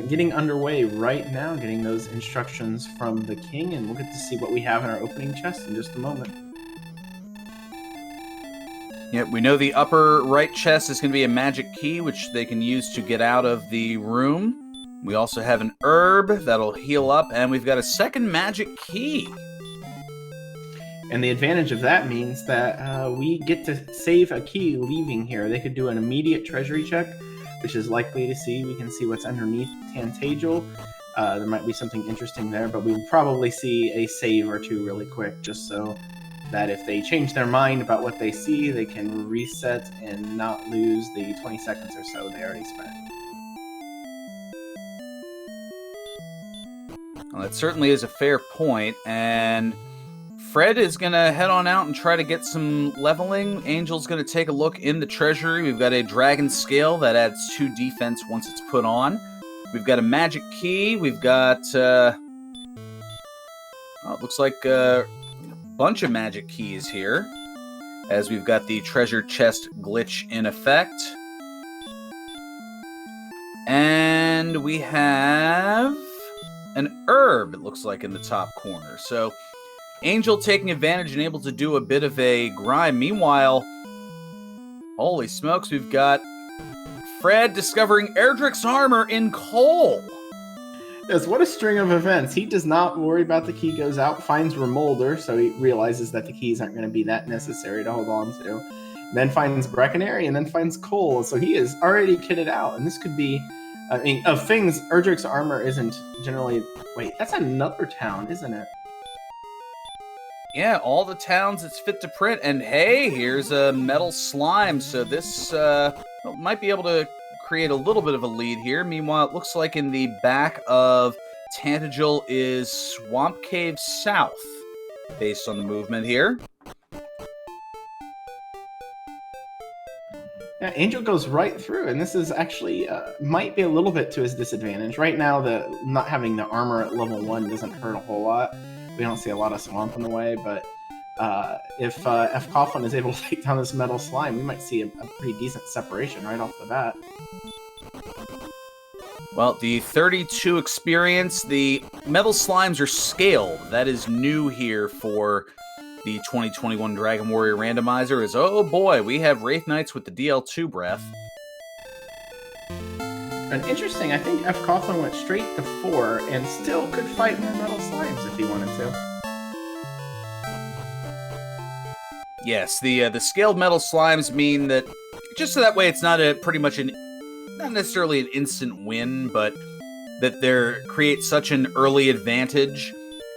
getting underway right now, getting those instructions from the king, and we'll get to see what we have in our opening chest in just a moment. Yeah, we know the upper right chest is going to be a magic key, which they can use to get out of the room. We also have an herb that'll heal up, and we've got a second magic key. And the advantage of that means that we get to save a key leaving here. They could do an immediate treasury check, which is likely to see. We can see what's underneath Tantagel. There might be something interesting there, but we will probably see a save or two really quick, just so that if they change their mind about what they see, they can reset and not lose the 20 seconds or so they already spent. Well, that certainly is a fair point, and Fred is going to head on out and try to get some leveling. Angel's going to take a look in the treasury. We've got a dragon scale that adds 2 defense once it's put on. We've got a magic key. We've got, it looks like a bunch of magic keys here, as we've got the treasure chest glitch in effect. And we have an herb, it looks like, in the top corner. So Angel taking advantage and able to do a bit of a grind. Meanwhile, holy smokes, we've got Fred discovering Erdrick's armor in coal. Yes, what a string of events. He does not worry about the key goes out, finds Remolder, so he realizes that the keys aren't going to be that necessary to hold on to. Then finds Breckenary, and then finds coal. So he is already kitted out, and this could be... I mean, of things, Erdrick's armor isn't generally... Wait, that's another town, isn't it? Yeah, all the towns it's fit to print. And hey, here's a metal slime. So this might be able to create a little bit of a lead here. Meanwhile, it looks like in the back of Tantagel is Swamp Cave South, based on the movement here. Yeah, Angel goes right through, and this is actually might be a little bit to his disadvantage. Right now, not having the armor at level 1 doesn't hurt a whole lot. We don't see a lot of swamp in the way, but if fcoughlin is able to take down this metal slime, we might see a pretty decent separation right off the bat. Well, the 32 experience, the metal slimes are scaled. That is new here for the 2021 Dragon Warrior Randomizer. Is, oh boy, we have Wraith Knights with the DL2 breath. And interesting, I think fcoughlin went straight to 4 and still could fight more metal slimes if he wanted to. Yes, the scaled metal slimes mean that, just so that way it's not not necessarily an instant win, but that there creates such an early advantage.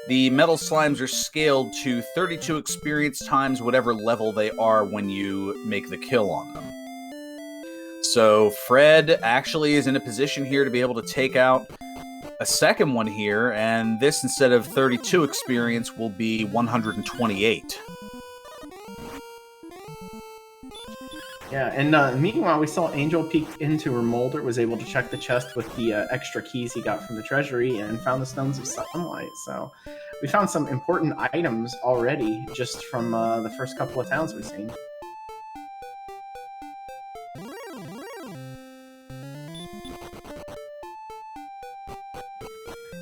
The metal slimes are scaled to 32 experience times whatever level they are when you make the kill on them. So Fred actually is in a position here to be able to take out a second one here, and this, instead of 32 experience, will be 128. Yeah, and meanwhile, we saw Angel peek into Remolder, was able to check the chest with the extra keys he got from the treasury, and found the Stones of Sunlight. So we found some important items already just from the first couple of towns we've seen.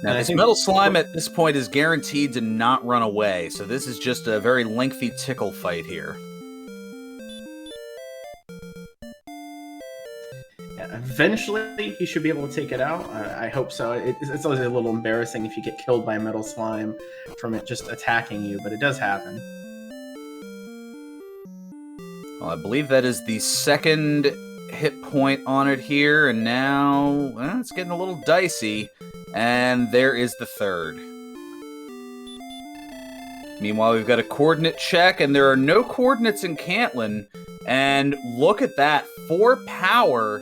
Now, this metal slime at this point is guaranteed to not run away, so this is just a very lengthy tickle fight here. Yeah, eventually, he should be able to take it out. I hope so. It's always a little embarrassing if you get killed by a metal slime from it just attacking you, but it does happen. Well, I believe that is the second hit point on it here, and now it's getting a little dicey. And there is the third. Meanwhile, we've got a coordinate check, and there are no coordinates in Cantlin. And look at that, 4 power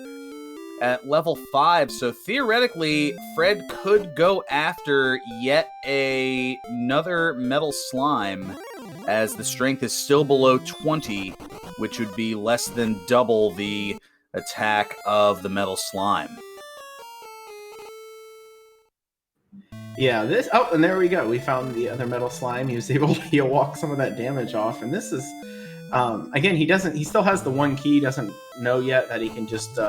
at level 5. So theoretically, Fred could go after yet another metal slime, as the strength is still below 20, which would be less than double the attack of the metal slime. Yeah, and there we go. We found the other metal slime. He was able to heal walk some of that damage off. And this is, again, he still has the 1 key, doesn't know yet that he can just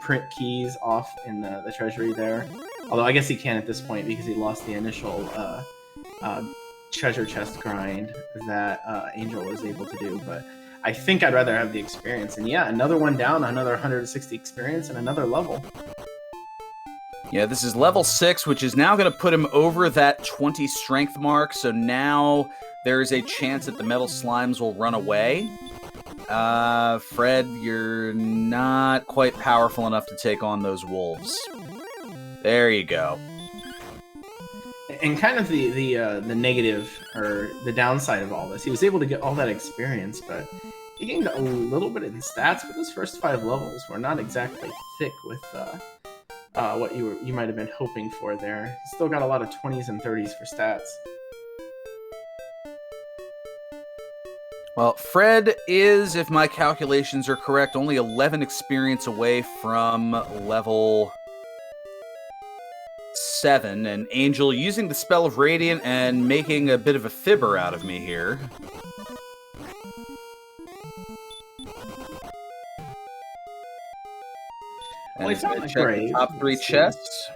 print keys off in the treasury there. Although I guess he can at this point because he lost the initial treasure chest grind that Angel was able to do. But I think I'd rather have the experience. And yeah, another one down, another 160 experience, and another level. Yeah, this is level 6, which is now going to put him over that 20 strength mark. So now there is a chance that the metal slimes will run away. Fred, you're not quite powerful enough to take on those wolves. There you go. And kind of the negative or the downside of all this, he was able to get all that experience, but he gained a little bit in stats. But those first 5 levels were not exactly thick with what you might have been hoping for there. He still got a lot of 20s and 30s for stats. Well, Fred is, if my calculations are correct, only 11 experience away from level 7, and Angel using the Spell of Radiant and making a bit of a fibber out of me here. And Well, it's not check great. the top 3 chests.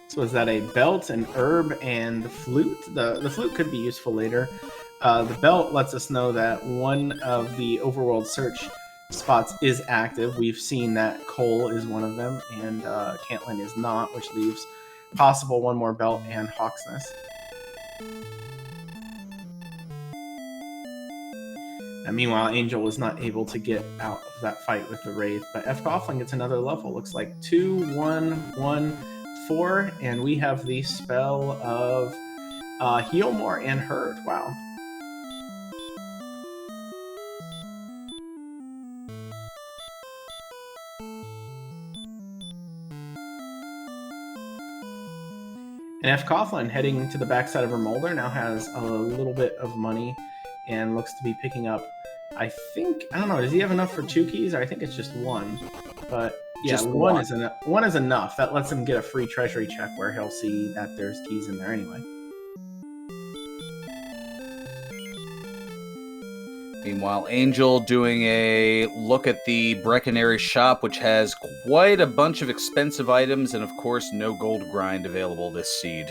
So is that a belt, an herb, and the flute? The flute could be useful later. The belt lets us know that one of the overworld search spots is active. We've seen that Cole is one of them, and Cantlin is not, which leaves possible one more belt and Hawksness. And meanwhile, Angel was not able to get out of that fight with the Wraith, but fcoughlin gets another level. Looks like 2, 1, 1, 4, and we have the spell of Heal More and Hurt. Wow. And fcoughlin, heading to the backside of her molder, now has a little bit of money and looks to be picking up, I don't know, does he have enough for 2 keys? Or I think it's just 1. But yeah, Just one one. is enough. One is enough. That lets him get a free treasury check where he'll see that there's keys in there anyway. Meanwhile, Angel doing a look at the Brecconary shop, which has quite a bunch of expensive items and, of course, no gold grind available this seed.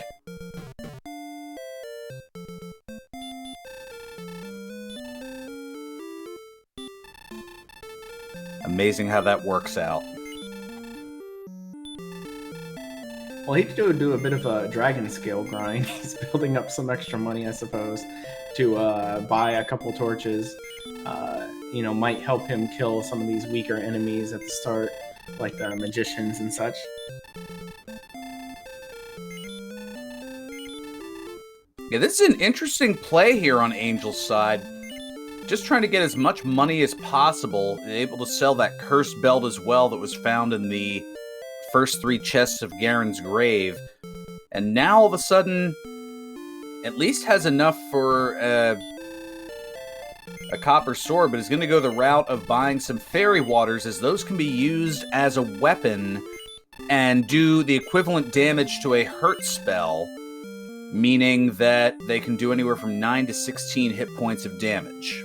Amazing how that works out. Well, he could do a bit of a dragon scale grind. He's building up some extra money, I suppose, to buy a couple torches. Might help him kill some of these weaker enemies at the start, like the magicians and such. Yeah, this is an interesting play here on Angel's side. Just trying to get as much money as possible, and able to sell that cursed belt as well that was found in the first 3 chests of Garen's grave. And now, all of a sudden, at least has enough for a copper sword, but is going to go the route of buying some fairy waters, as those can be used as a weapon and do the equivalent damage to a hurt spell, meaning that they can do anywhere from 9 to 16 hit points of damage.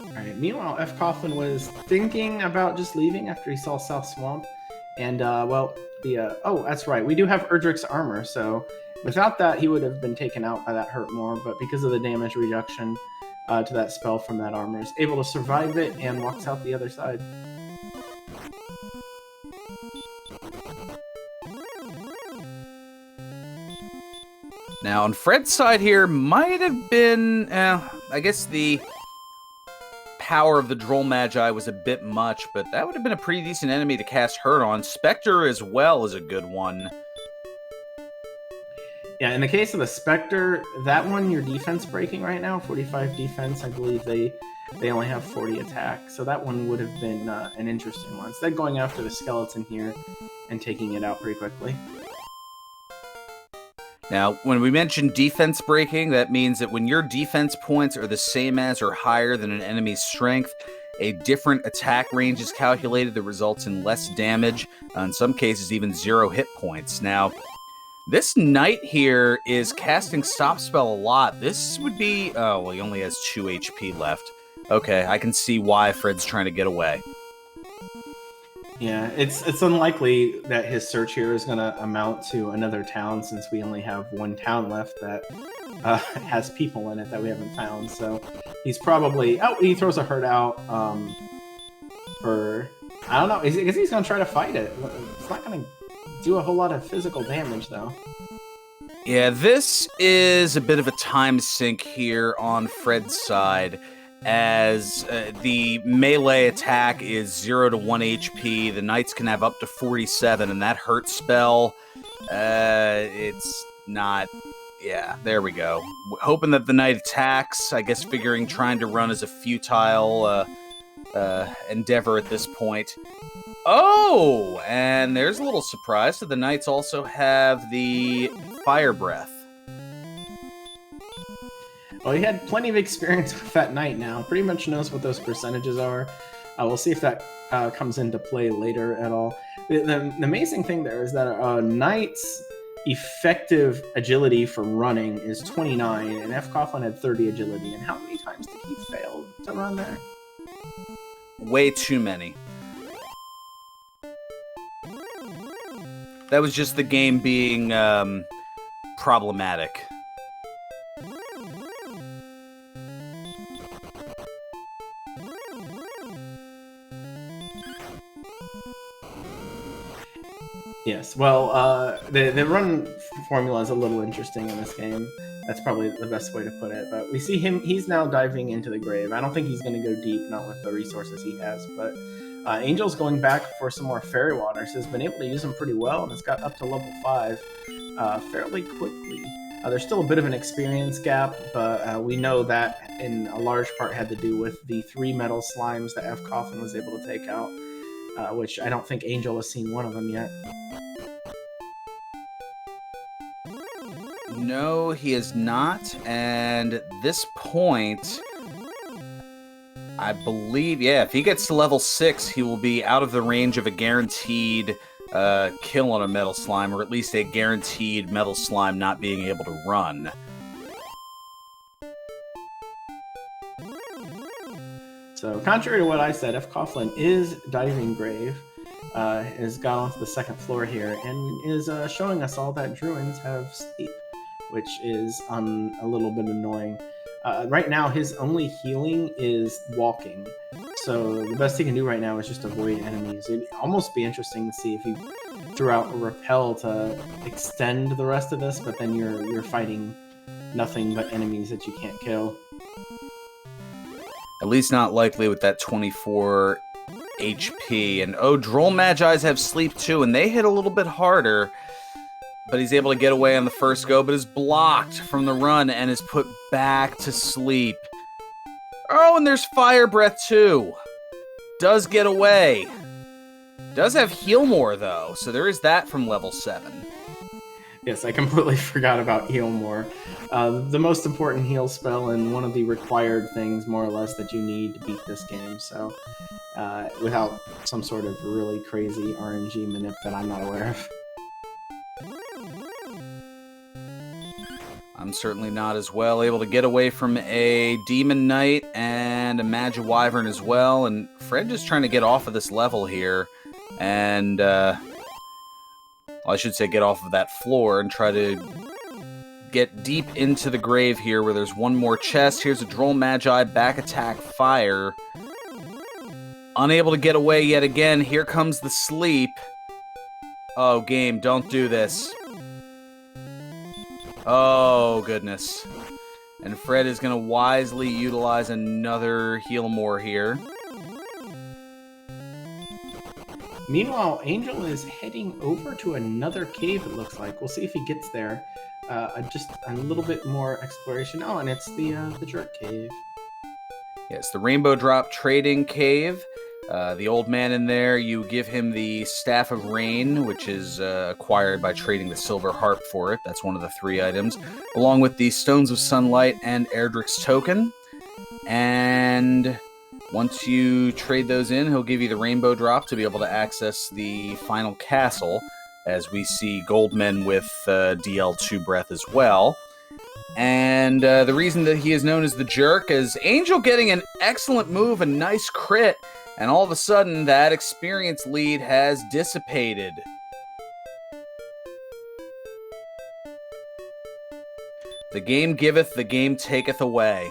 Alright, meanwhile, fcoughlin was thinking about just leaving after he saw South Swamp. And, that's right, we do have Erdrick's armor, so without that, he would have been taken out by that hurt more, but because of the damage reduction to that spell from that armor, is able to survive it and walks out the other side. Now, on Fred's side here, might have been, I guess the power of the Droll Magi was a bit much, but that would have been a pretty decent enemy to cast Hurt on. Spectre as well is a good one. Yeah, in the case of the Spectre, that one you're defense breaking right now, 45 defense. I believe they only have 40 attack, so that one would have been an interesting one. Instead going after the skeleton here and taking it out pretty quickly. Now, when we mention defense breaking, that means that when your defense points are the same as or higher than an enemy's strength, a different attack range is calculated that results in less damage, in some cases even 0 hit points. Now, This knight here is casting Stop Spell a lot. This would be... Oh, well, he only has 2 HP left. Okay, I can see why Fred's trying to get away. Yeah, it's unlikely that his search here is going to amount to another town, since we only have one town left that has people in it that we haven't found. So he's probably... Oh, he throws a herd out for... I don't know. I guess he's going to try to fight it. It's not going to do a whole lot of physical damage, though. Yeah, this is a bit of a time sink here on Fred's side, as the melee attack is 0 to 1 HP. The knights can have up to 47, and that hurt spell, it's not... Yeah, there we go. Hoping that the knight attacks, I guess figuring trying to run as a futile endeavor at this point. Oh, and there's a little surprise. So the knights also have the fire breath. Well, he had plenty of experience with that knight now. Pretty much knows what those percentages are. We'll see if that comes into play later at all. The amazing thing there is that a knight's effective agility for running is 29, and fcoughlin had 30 agility. And how many times did he fail to run there? Way too many. That was just the game being problematic. Yes, well, the run formula is a little interesting in this game. That's probably the best way to put it. But we see him, he's now diving into the grave. I don't think he's going to go deep, not with the resources he has, but Angel's going back for some more fairy waters. Has been able to use them pretty well, and has got up to level 5 fairly quickly. There's still a bit of an experience gap, but we know that in a large part had to do with the 3 metal slimes that fcoughlin was able to take out, which I don't think Angel has seen one of them yet. No, he is not, and at this point, I believe, yeah, if he gets to level 6, he will be out of the range of a guaranteed kill on a metal slime, or at least a guaranteed metal slime not being able to run. So, contrary to what I said, fcoughlin is diving grave, has got onto the 2nd floor here, and is showing us all that druids have sleep, which is a little bit annoying. Right now, his only healing is walking, so the best he can do right now is just avoid enemies. It'd almost be interesting to see if he threw out a repel to extend the rest of this, but then you're fighting nothing but enemies that you can't kill. At least not likely with that 24 HP. And oh, Droll Magi's have sleep too, and they hit a little bit harder. But he's able to get away on the first go, but is blocked from the run and is put back to sleep. Oh, and there's Fire Breath too. Does get away. Does have Heal More though, so there is that from level 7. Yes, I completely forgot about Heal More. The most important heal spell and one of the required things, more or less, that you need to beat this game. So, without some sort of really crazy RNG manip that I'm not aware of. I'm certainly not as well. Able to get away from a Demon Knight and a Magi Wyvern as well. And Fred just trying to get off of this level here. And, well, I should say get off of that floor and try to get deep into the grave here where there's one more chest. Here's a Droll Magi, back attack, fire. Unable to get away yet again. Here comes the sleep. Oh, game, don't do this. Oh, goodness. And Fred is going to wisely utilize another Heal More here. Meanwhile, Angel is heading over to another cave, it looks like. We'll see if he gets there. Just a little bit more exploration. Oh, and it's the Jerk Cave. Yes, the Rainbow Drop Trading Cave. The old man in there, you give him the Staff of Rain, which is acquired by trading the Silver Harp for it. That's one of the 3 items. Along with the Stones of Sunlight and Erdrick's Token. And once you trade those in, he'll give you the Rainbow Drop to be able to access the final castle. as we see Goldman with DL2 breath as well. And the reason that he is known as the Jerk is Angel getting an excellent move, a nice crit, and all of a sudden that experience lead has dissipated. The game giveth, the game taketh away.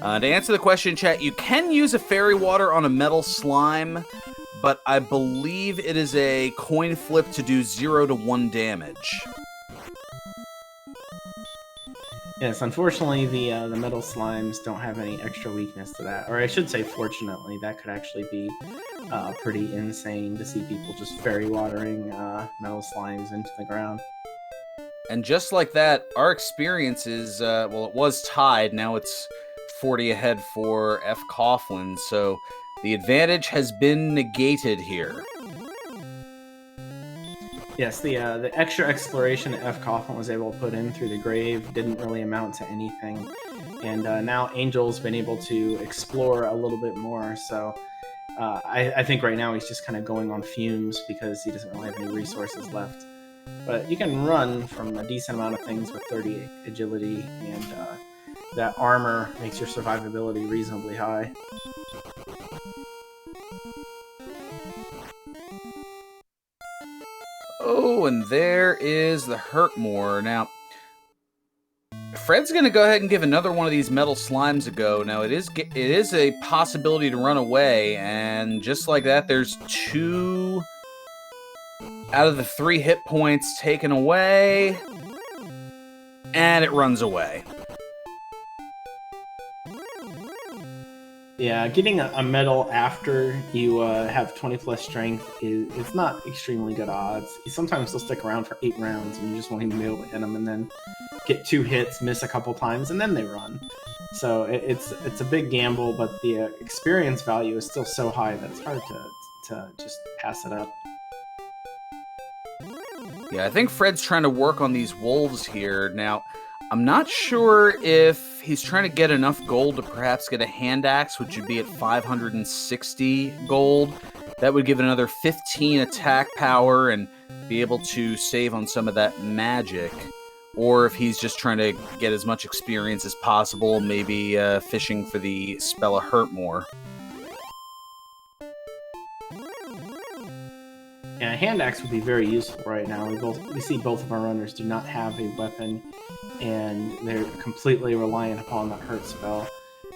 To answer the question, chat, you can use a fairy water on a metal slime, but I believe it is a coin flip to do 0 to 1 damage. Yes, unfortunately, the metal slimes don't have any extra weakness to that. Or I should say, fortunately, that could actually be pretty insane to see people just fairy watering metal slimes into the ground. And just like that, our experience is, well, it was tied. Now it's 40 ahead for fcoughlin, so the advantage has been negated here. Yes, the extra exploration that fcoughlin was able to put in through the grave didn't really amount to anything. And now Angel's been able to explore a little bit more, so I think right now he's just kind of going on fumes because he doesn't really have any resources left. But you can run from a decent amount of things with 30 agility, and that armor makes your survivability reasonably high. Oh, and there is the Hurtmore. Now, Fred's going to go ahead and give another one of these metal slimes a go. Now, it is a possibility to run away, and just like that, there's 2 out of the 3 hit points taken away, and it runs away. Yeah, getting a medal after you have 20 plus strength it's not extremely good odds. Sometimes they'll stick around for 8 rounds and you just won't even be able to hit them, and then get 2 hits, miss a couple times, and then they run. So it's a big gamble, but the experience value is still so high that it's hard to just pass it up. Yeah, I think Fred's trying to work on these wolves here. Now, I'm not sure if he's trying to get enough gold to perhaps get a hand axe, which would be at 560 gold. That would give it another 15 attack power and be able to save on some of that magic. Or if he's just trying to get as much experience as possible, maybe fishing for the spell of Hurtmore. Yeah, a hand axe would be very useful right now. We see both of our runners do not have a weapon, and they're completely reliant upon that hurt spell.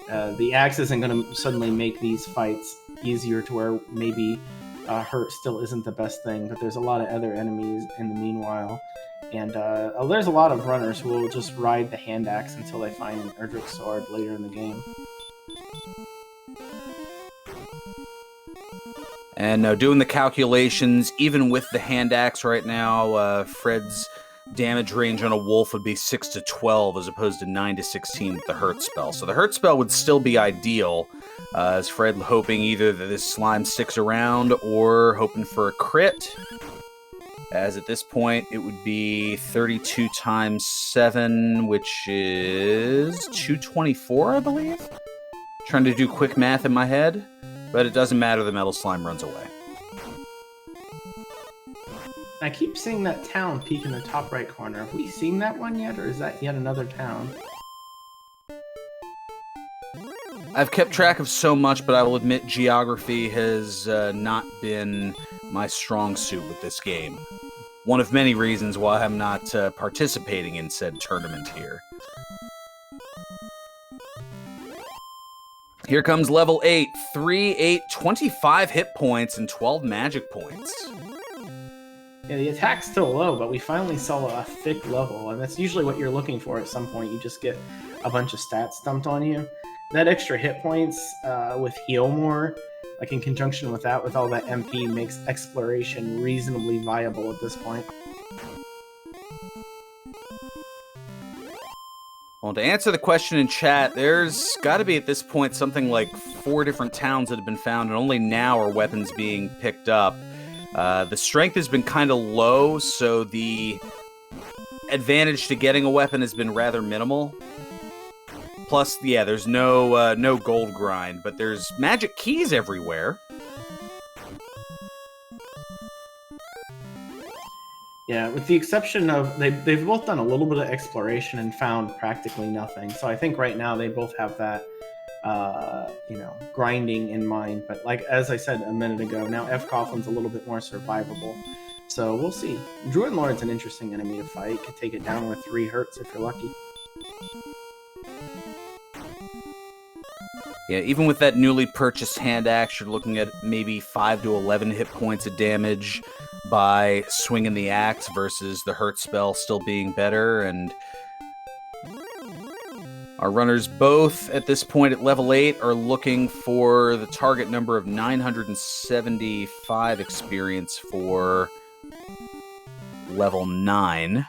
The axe isn't going to suddenly make these fights easier to where maybe hurt still isn't the best thing, but there's a lot of other enemies in the meanwhile. And there's a lot of runners who will just ride the hand axe until they find an Erdrick sword later in the game. And doing the calculations, even with the hand axe right now, Fred's damage range on a wolf would be 6 to 12 as opposed to 9 to 16 with the hurt spell. So the hurt spell would still be ideal, as Fred hoping either that this slime sticks around or hoping for a crit. As at this point, it would be 32 times 7, which is 224, I believe? Trying to do quick math in my head. But it doesn't matter, the metal slime runs away. I keep seeing that town peek in the top right corner. Have we seen that one yet, or is that yet another town? I've kept track of so much, but I will admit geography has not been my strong suit with this game. One of many reasons why I'm not participating in said tournament here. Here comes level 8, 3, 8, 25 hit points and 12 magic points. Yeah, the attack's still low, but we finally saw a thick level, and that's usually what you're looking for at some point. You just get a bunch of stats dumped on you. That extra hit points with heal more, like in conjunction with that, with all that MP, makes exploration reasonably viable at this point. Well, to answer the question in chat, there's got to be at this point something like 4 different towns that have been found, and only now are weapons being picked up. The strength has been kind of low, so the advantage to getting a weapon has been rather minimal. Plus, yeah, there's no gold grind, but there's magic keys everywhere. Yeah, with the exception of they've both done a little bit of exploration and found practically nothing. So I think right now they both have that grinding in mind. But like as I said a minute ago, now fcoughlин's a little bit more survivable. So we'll see. Druid Lord's an interesting enemy to fight. Could take it down with 3 hurts if you're lucky. Yeah, even with that newly purchased hand axe, you're looking at maybe 5 to 11 hit points of damage by swinging the axe versus the hurt spell still being better. And our runners both at this point at level 8 are looking for the target number of 975 experience for level 9.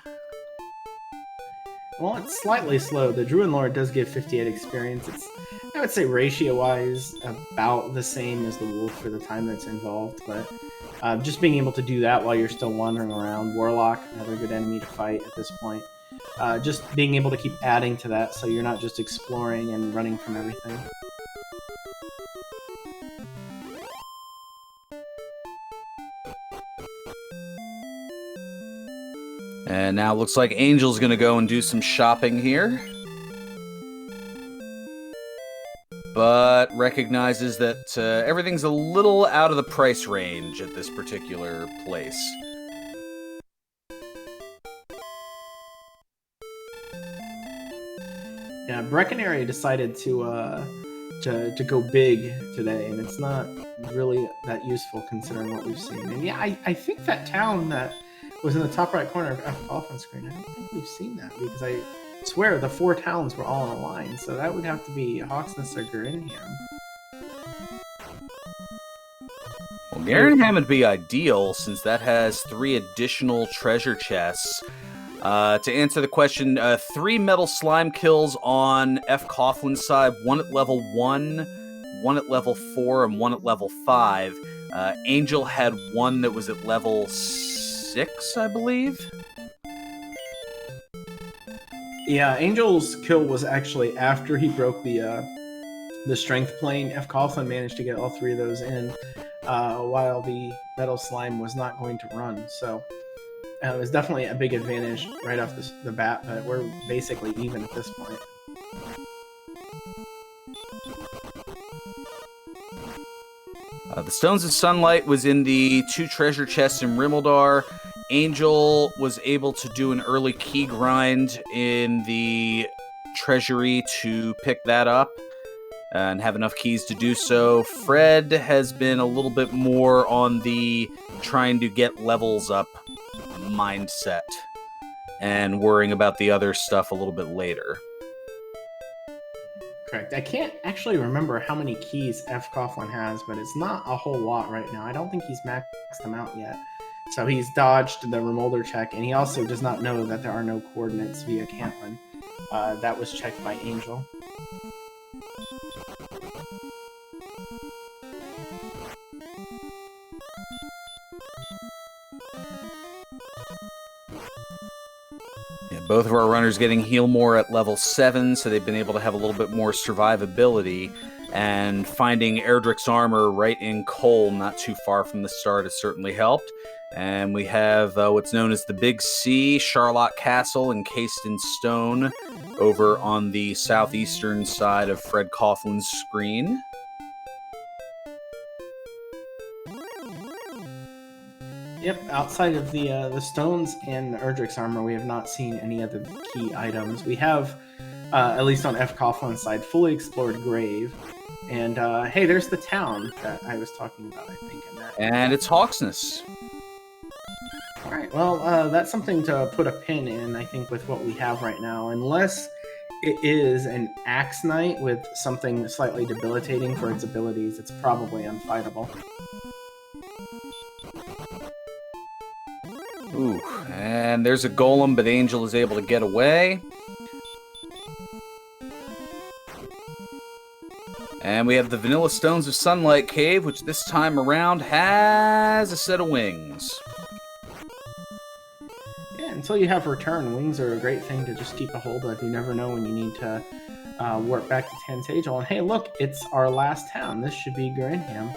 Well, it's slightly slow. The Druid Lord does give 58 experience. It's, I would say, ratio-wise, about the same as the Wolf for the time that's involved. But just being able to do that while you're still wandering around. Warlock, another good enemy to fight at this point. Just being able to keep adding to that so you're not just exploring and running from everything. And now it looks like Angel's going to go and do some shopping here. But recognizes that everything's a little out of the price range at this particular place. Yeah, Breckenary decided to go big today, and it's not really that useful considering what we've seen. And yeah, I think that town that was in the top right corner of fcoughlin screen, I don't think we've seen that, because I swear the 4 towns were all in a line, so that would have to be Hawksness or Geringham. Well, Geringham would be ideal since that has 3 additional treasure chests. To answer the question, 3 metal slime kills on fcoghlin's side, 1 at level 1, 1 at level 4, and 1 at level 5. Angel had 1 that was at level 6, I believe. Yeah, Angel's kill was actually after he broke the strength plane. fcoughlin managed to get all 3 of those in, while the metal slime was not going to run. So it was definitely a big advantage right off the bat, but we're basically even at this point. The Stones of Sunlight was in the 2 treasure chests in Rimmildar. Angel was able to do an early key grind in the treasury to pick that up and have enough keys to do so. Fred has been a little bit more on the trying to get levels up mindset and worrying about the other stuff a little bit later. Correct. I can't actually remember how many keys fcoughlin has, but it's not a whole lot right now. I don't think he's maxed them out yet. So he's dodged the Remolder check, and he also does not know that there are no coordinates via Cantlin. That was checked by Angel. Yeah, both of our runners getting heal more at level 7, so they've been able to have a little bit more survivability. And finding Erdrick's armor right in coal, not too far from the start, has certainly helped. And we have what's known as the Big C, Charlotte Castle, encased in stone, over on the southeastern side of Fred Coughlin's screen. Yep, outside of the stones and Erdrick's armor, we have not seen any other key items. We have, at least on fcoghlin's side, fully explored Grave. And, hey, there's the town that I was talking about, I think. And it's Hawksness. All right, well, that's something to put a pin in, I think, with what we have right now. Unless it is an Axe Knight with something slightly debilitating for its abilities, it's probably unfightable. Ooh, and there's a golem, but Angel is able to get away. And we have the Vanilla Stones of Sunlight Cave, which this time around has a set of wings. Yeah, until you have return, wings are a great thing to just keep a hold of. You never know when you need to warp back to Tantagel. And hey, look, it's our last town. This should be Geringham.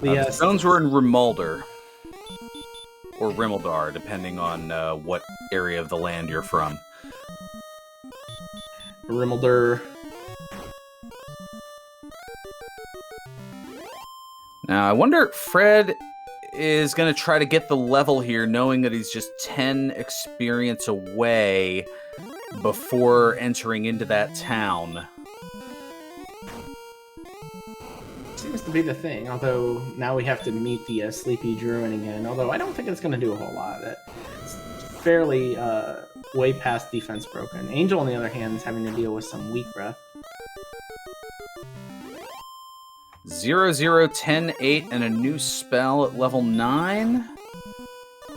The stones were in Rimuldar. Or Rimuldar, depending on what area of the land you're from. Rimuldar. Now, I wonder if Fred is going to try to get the level here, knowing that he's just 10 experience away before entering into that town. Seems to be the thing, although now we have to meet the Sleepy Druid again, although I don't think it's going to do a whole lot. It's fairly way past defense broken. Angel, on the other hand, is having to deal with some weak breath. 0, 0, 10, 8, and a new spell at level 9.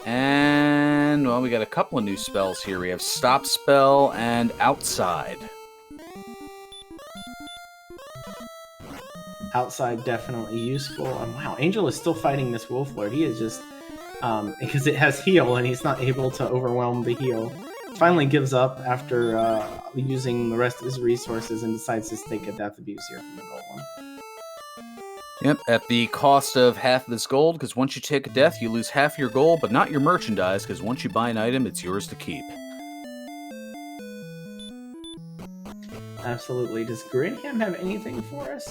And, well, we got a couple of new spells here. We have Stop Spell and Outside. Outside definitely useful. Wow, Angel is still fighting this Wolf Lord. He is just because it has heal and he's not able to overwhelm the heal. Finally gives up after using the rest of his resources and decides to take a death abuse here from the Golem. Yep, at the cost of half of this gold, because once you take a death, you lose half your gold, but not your merchandise, because once you buy an item, it's yours to keep. Absolutely. Does Grinham have anything for us?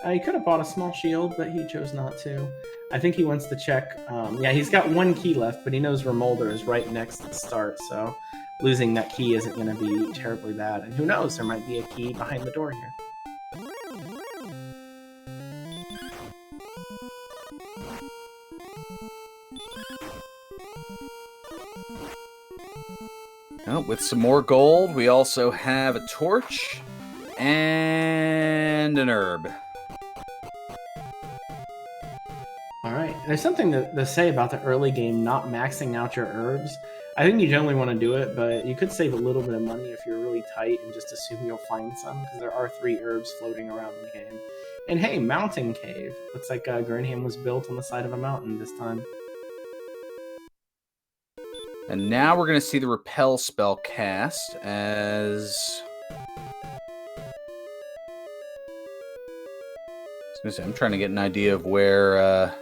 He could have bought a small shield, but he chose not to. I think he wants to check. Yeah, he's got one key left, but he knows Rimuldar is right next to the start, so losing that key isn't going to be terribly bad. And who knows, there might be a key behind the door here. Oh, with some more gold, we also have a torch and an herb. Alright, there's something to say about the early game not maxing out your herbs. I think you generally want to do it, but you could save a little bit of money if you're really tight and just assume you'll find some, because there are 3 herbs floating around the game. And hey, Mountain Cave. Looks like Grinham was built on the side of a mountain this time. And now we're going to see the Repel spell cast as... I'm trying to get an idea of where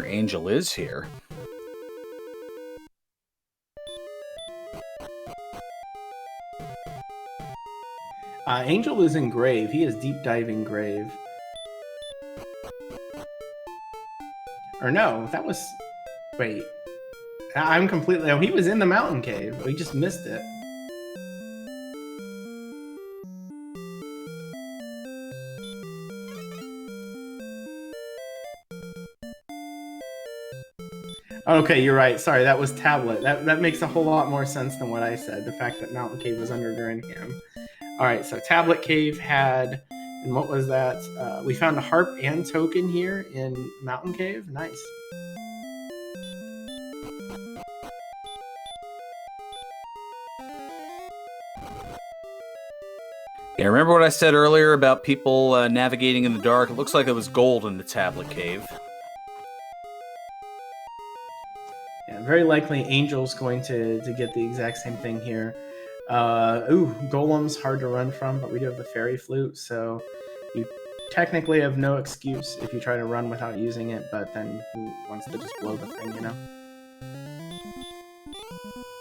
Angel is here. Angel is in Grave. He is deep diving Grave. Or no, that was... Wait. I'm completely... Oh, he was in the Mountain Cave. We just missed it. Okay, you're right. Sorry, that was Tablet. That makes a whole lot more sense than what I said. The fact that Mountain Cave was under Grinham. Alright, so Tablet Cave had... And what was that? We found a harp and token here in Mountain Cave. Nice. Yeah, remember what I said earlier about people navigating in the dark? It looks like there was gold in the Tablet Cave. Yeah, very likely Angel's going to get the exact same thing here. Golem's hard to run from, but we do have the Fairy Flute, so you technically have no excuse if you try to run without using it, but then who wants to just blow the thing, you know?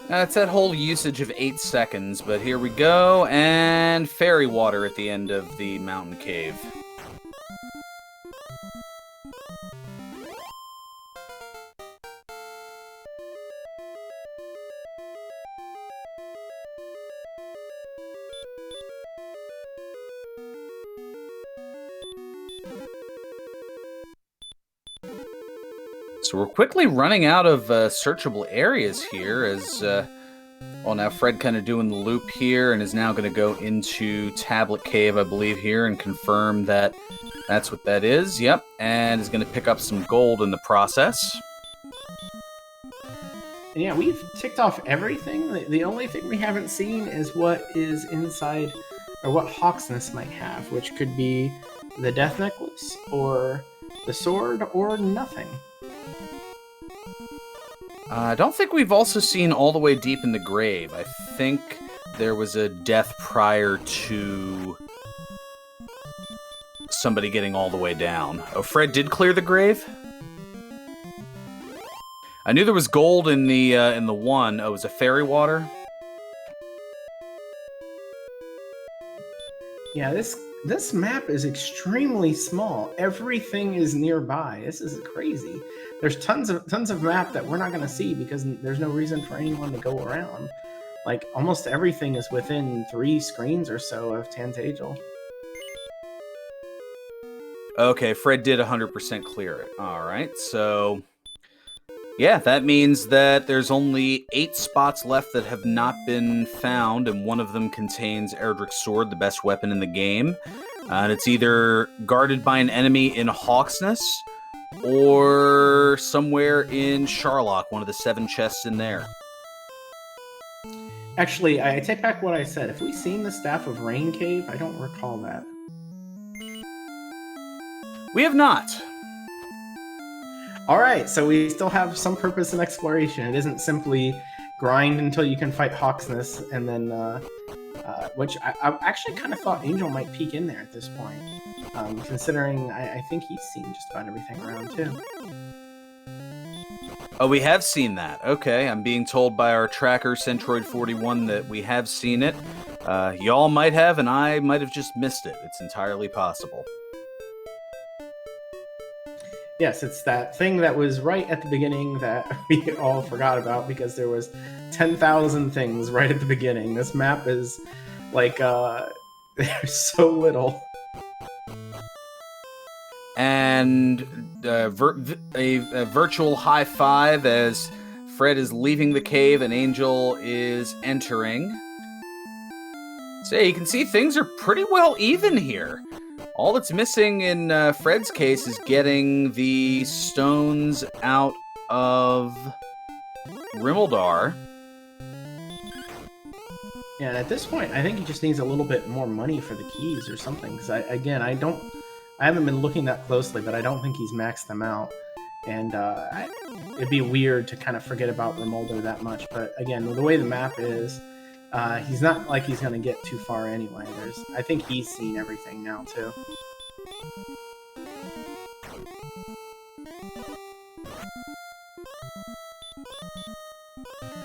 It's that whole usage of 8 seconds, but here we go, and fairy water at the end of the mountain cave. So we're quickly running out of searchable areas here as, well, now Fred kind of doing the loop here and is now going to go into Tablet Cave, I believe, here and confirm that that's what that is. Yep, and is going to pick up some gold in the process. And yeah, we've ticked off everything. The only thing we haven't seen is what is inside, or what Hawksness might have, which could be the Death Necklace, or the sword, or nothing. I don't think we've also seen all the way deep in the grave. I think there was a death prior to somebody getting all the way down. Oh, Fred did clear the grave? I knew there was gold in the one. Oh, it was a fairy water? Yeah, this map is extremely small. Everything is nearby. This is crazy. There's tons of map that we're not going to see because there's no reason for anyone to go around. Like, almost everything is within 3 screens or so of Tantagel. Okay, Fred did 100% clear it. All right, so... yeah, that means that there's only 8 spots left that have not been found, and one of them contains Erdrick's Sword, the best weapon in the game. And it's either guarded by an enemy in Hawksness, or somewhere in Sharlock, one of the 7 chests in there. Actually, I take back what I said. If we've seen the Staff of Rain Cave, I don't recall that. We have not. All right, so we still have some purpose in exploration. It isn't simply grind until you can fight Hawksness, and then, which I actually kind of thought Angel might peek in there at this point, considering I think he's seen just about everything around too. Oh, we have seen that. Okay, I'm being told by our tracker, Centroid41, that we have seen it. Y'all might have, and I might have just missed it. It's entirely possible. Yes, it's that thing that was right at the beginning that we all forgot about because there was 10,000 things right at the beginning. This map is like, there's so little. And a virtual high five as Fred is leaving the cave and Angel is entering. So yeah, you can see things are pretty well even here. All that's missing in Fred's case is getting the stones out of Rimmildar. Yeah, and at this point, I think he just needs a little bit more money for the keys or something. Because I haven't been looking that closely, but I don't think he's maxed them out. And it'd be weird to kind of forget about Rimmildar that much. But again, the way the map is, he's not like he's going to get too far anyway. I think he's seen everything now, too.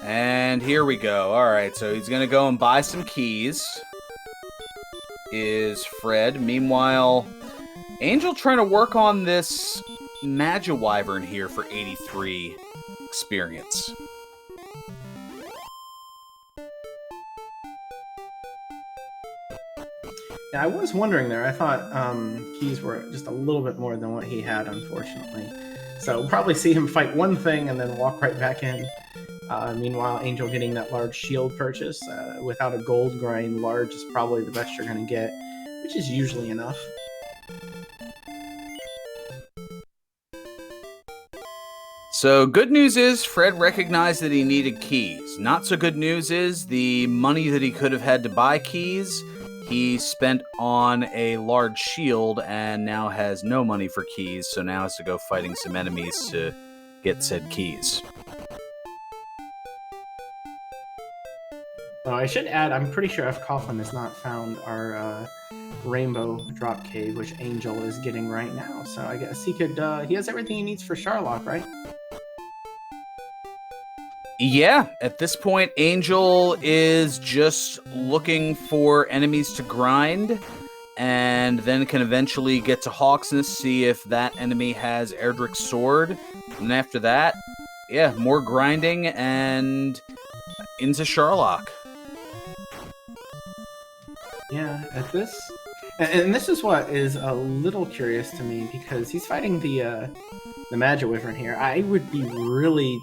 And here we go. Alright, so he's going to go and buy some keys. Is Fred. Meanwhile, Angel trying to work on this Magiwyvern here for 83 experience. Yeah, I was wondering there. I thought keys were just a little bit more than what he had, unfortunately. So we'll probably see him fight one thing and then walk right back in. Meanwhile, Angel getting that large shield purchase. Without a gold grind, large is probably the best you're going to get, which is usually enough. So good news is Fred recognized that he needed keys. Not so good news is the money that he could have had to buy keys, he spent on a large shield and now has no money for keys, so now has to go fighting some enemies to get said keys. I should add, I'm pretty sure fcoughlin has not found our rainbow drop cave, which Angel is getting right now. So I guess he could, he has everything he needs for Sharlock, right? Yeah, at this point, Angel is just looking for enemies to grind, and then can eventually get to Hawksness, see if that enemy has Erdrick's Sword, and after that, yeah, more grinding, and into Sharlock. Yeah, at this... And this is what is a little curious to me, because he's fighting the Magiwyvern here. I would be really...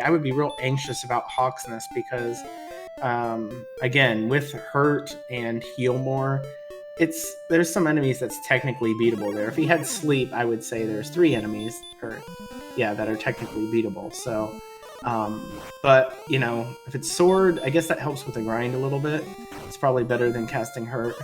I would be real anxious about Hawksness because, again, with Hurt and Heal More, there's some enemies that's technically beatable there. If he had Sleep, I would say there's 3 enemies, that are technically beatable. So, but, if it's Sword, I guess that helps with the grind a little bit. It's probably better than casting Hurt.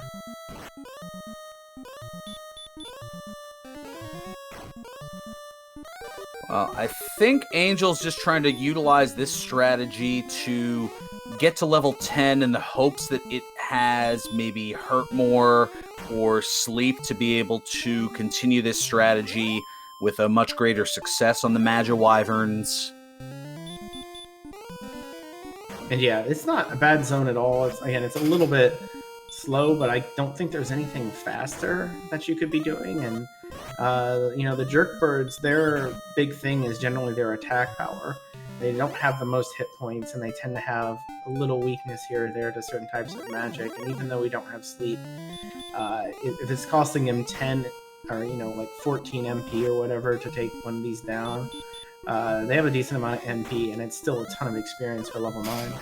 Well, I think Angel's just trying to utilize this strategy to get to level 10 in the hopes that it has maybe Hurt More or sleep to be able to continue this strategy with a much greater success on the Magi Wyverns. And yeah, it's not a bad zone at all. It's a little bit slow, but I don't think there's anything faster that you could be doing. And the jerk birds, their big thing is generally their attack power. They don't have the most hit points, and they tend to have a little weakness here or there to certain types of magic. And even though we don't have sleep, if it's costing them 10 or 14 MP or whatever to take one of these down, they have a decent amount of MP, and it's still a ton of experience for level 9.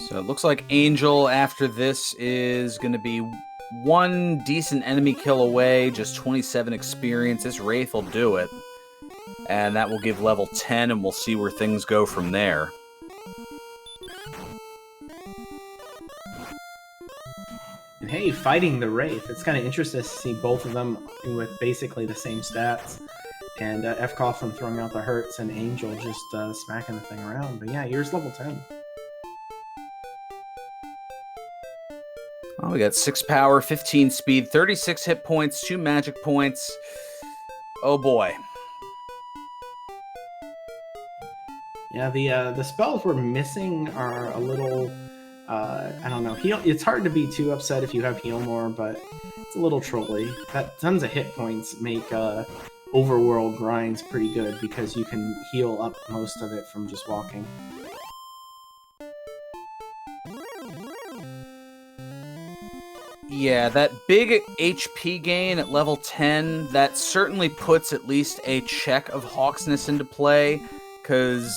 So it looks like Angel, after this, is going to be one decent enemy kill away, just 27 experience. This Wraith will do it. And that will give level 10, and we'll see where things go from there. And hey, fighting the Wraith. It's kind of interesting to see both of them with basically the same stats. And fcoughlin throwing out the hurts, and Angel just smacking the thing around. But yeah, here's level 10. Oh, we got 6 power, 15 speed, 36 hit points, 2 magic points. Oh boy. Yeah, the spells we're missing are a little, I don't know. It's hard to be too upset if you have heal more, but it's a little trolly. That tons of hit points make overworld grinds pretty good because you can heal up most of it from just walking. Yeah, that big HP gain at level 10, that certainly puts at least a check of Hawksness into play, because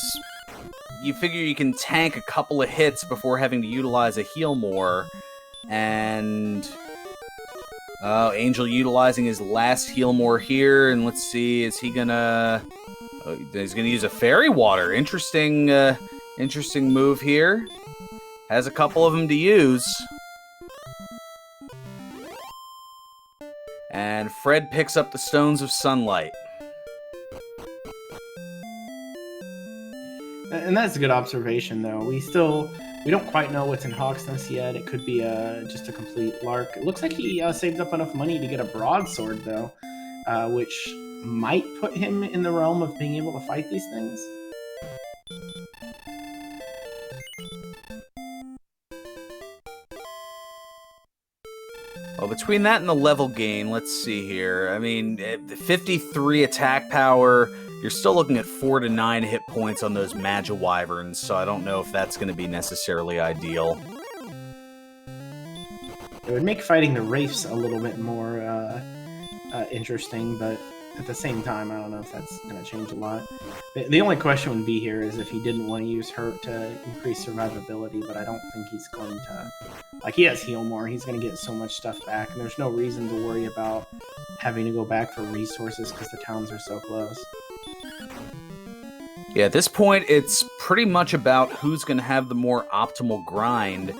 you figure you can tank a couple of hits before having to utilize a heal more, and Angel utilizing his last heal more here, and let's see, is he gonna... Oh, he's gonna use a Fairy Water. Interesting move here. Has a couple of them to use. And Fred picks up the Stones of Sunlight. And that's a good observation, though. We don't quite know what's in Hawksness yet. It could be just a complete lark. It looks like he saved up enough money to get a broadsword, though, which might put him in the realm of being able to fight these things. Well, between that and the level gain, let's see here. I mean, 53 attack power, you're still looking at 4 to 9 hit points on those Magi Wyverns, so I don't know if that's going to be necessarily ideal. It would make fighting the Wraiths a little bit more interesting, but at the same time, I don't know if that's going to change a lot. The only question would be here is if he didn't want to use Hurt to increase survivability, but I don't think he's going to... Like, he has Heal More, he's going to get so much stuff back, and there's no reason to worry about having to go back for resources because the towns are so close. Yeah, at this point, it's pretty much about who's going to have the more optimal grind.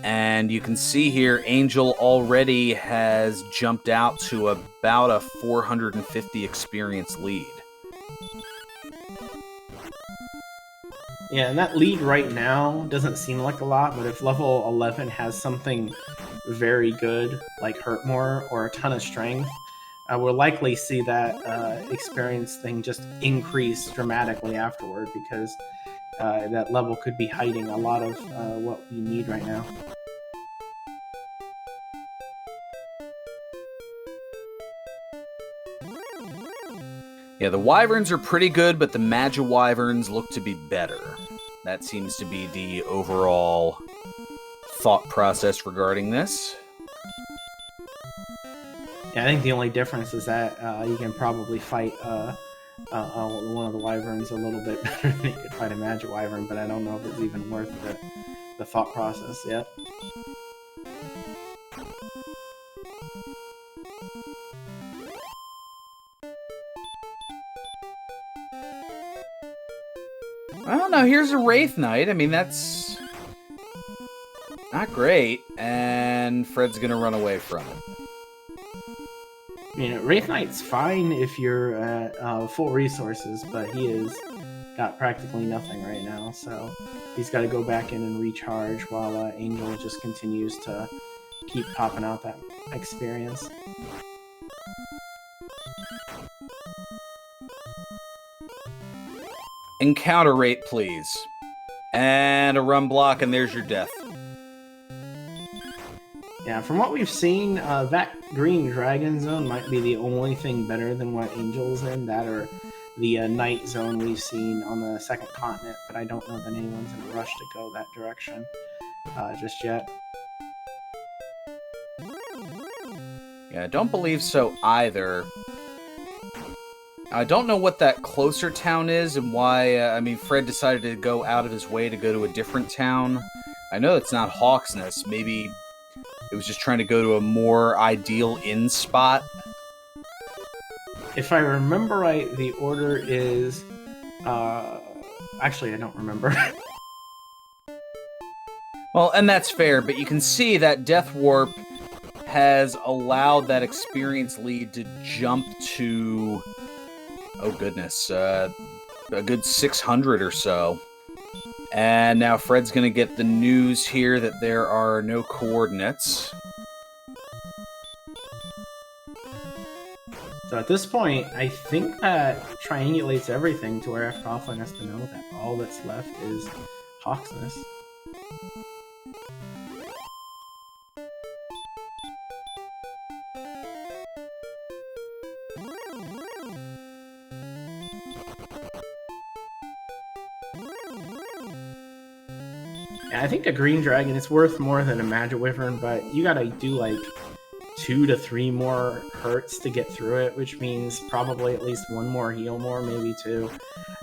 And you can see here, Angel already has jumped out to about a 450 experience lead. Yeah, and that lead right now doesn't seem like a lot, but if level 11 has something very good, like Hurt More or a ton of strength, we'll likely see that experience thing just increase dramatically afterward, because that level could be hiding a lot of what we need right now. Yeah, the Wyverns are pretty good, but the Magi Wyverns look to be better. That seems to be the overall thought process regarding this. Yeah, I think the only difference is that you can probably fight one of the Wyverns a little bit better than you could fight a Magi Wyvern, but I don't know if it's even worth the thought process yet. Well, now here's a Wraith Knight. I mean, that's not great. And and Fred's gonna run away from it. You know, Wraith Knight's fine if you're at full resources, but he is got practically nothing right now, so he's got to go back in and recharge while Angel just continues to keep popping out that experience. Encounter rate, please. And a run block, and there's your death. Yeah, from what we've seen, that green dragon zone might be the only thing better than what Angel's in. That or the night zone we've seen on the second continent, but I don't know that anyone's in a rush to go that direction just yet. Yeah, I don't believe so either. I don't know what that closer town is and why, Fred decided to go out of his way to go to a different town. I know it's not Hawksness. Maybe it was just trying to go to a more ideal inn spot. If I remember right, the order is... Actually, I don't remember. Well, and that's fair, but you can see that Death Warp has allowed that experience lead to jump to... Oh goodness, a good 600 or so. And now Fred's going to get the news here that there are no coordinates. So at this point, I think that triangulates everything to where fcoughlin has to know that all that's left is Hawksness. I think a green dragon is worth more than a magic wyvern, but you gotta do like 2 to 3 more hurts to get through it, which means probably at least 1 more heal more, maybe 2.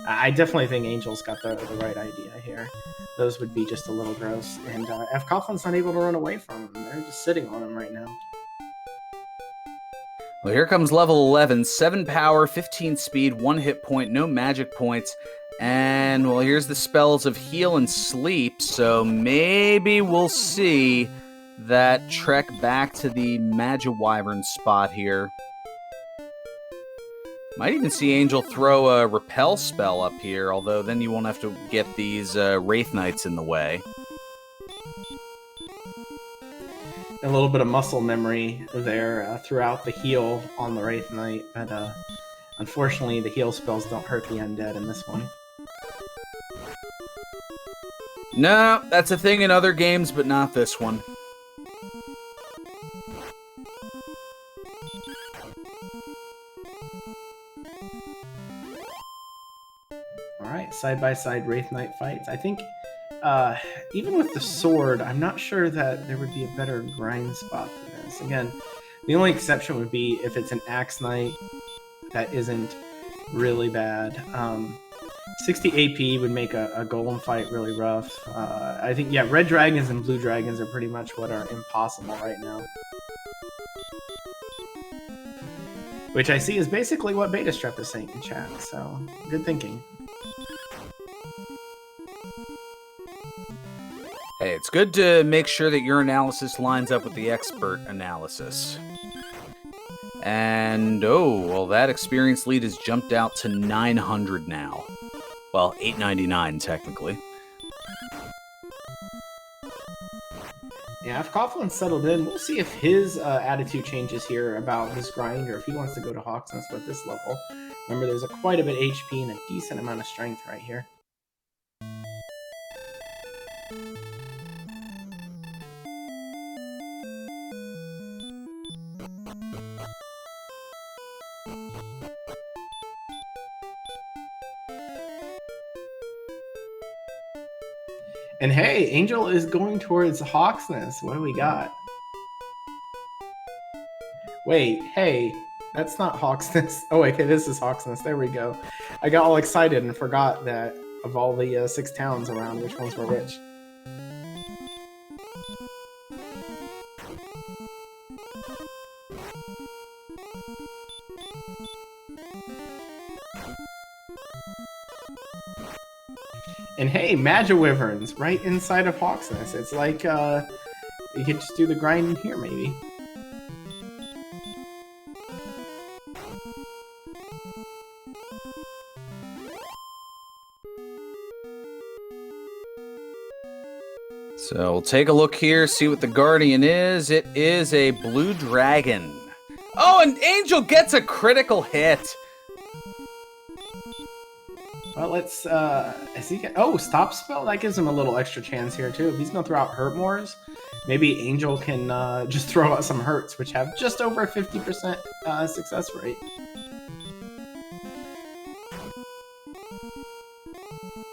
I definitely think Angel's got the right idea here. Those would be just a little gross, and fcoughlин's not able to run away from them. They're just sitting on him right now. Well, here comes level 11, 7 power, 15 speed, 1 hit point, no magic points. And, well, here's the spells of heal and sleep, so maybe we'll see that trek back to the Magiwyvern spot here. Might even see Angel throw a repel spell up here, although then you won't have to get these Wraith Knights in the way. A little bit of muscle memory there throughout the heal on the Wraith Knight, but unfortunately the heal spells don't hurt the undead in this one. No, that's a thing in other games, but not this one. Alright, side-by-side Wraith Knight fights. I think, even with the sword, I'm not sure that there would be a better grind spot than this. Again, the only exception would be if it's an Axe Knight that isn't really bad. 60 AP would make a golem fight really rough. I think, yeah, red dragons and blue dragons are pretty much what are impossible right now. Which I see is basically what Beta Strep is saying in chat, so good thinking. Hey, it's good to make sure that your analysis lines up with the expert analysis. And, oh, well, that experience lead has jumped out to 900 now. Well, 899 technically. Yeah, if fcoughlin settled in, we'll see if his attitude changes here about his grind, or if he wants to go to Hawksness with this level. Remember, there's quite a bit of HP and a decent amount of strength right here. And hey, Angel is going towards Hawksness. What do we got? Wait, hey, that's not Hawksness. Oh, okay, this is Hawksness. There we go. I got all excited and forgot that of all the 6 towns around, which ones were which. And hey, Magiwyverns right inside of Hawksness. It's like, You could just do the grind in here, maybe. So we'll take a look here, see what the Guardian is. It is a blue dragon. Oh, and Angel gets a critical hit. Well, let's, is he, oh, stop spell? That gives him a little extra chance here, too. If he's gonna throw out Hurt Mores, maybe Angel can just throw out some Hurts, which have just over a 50% success rate.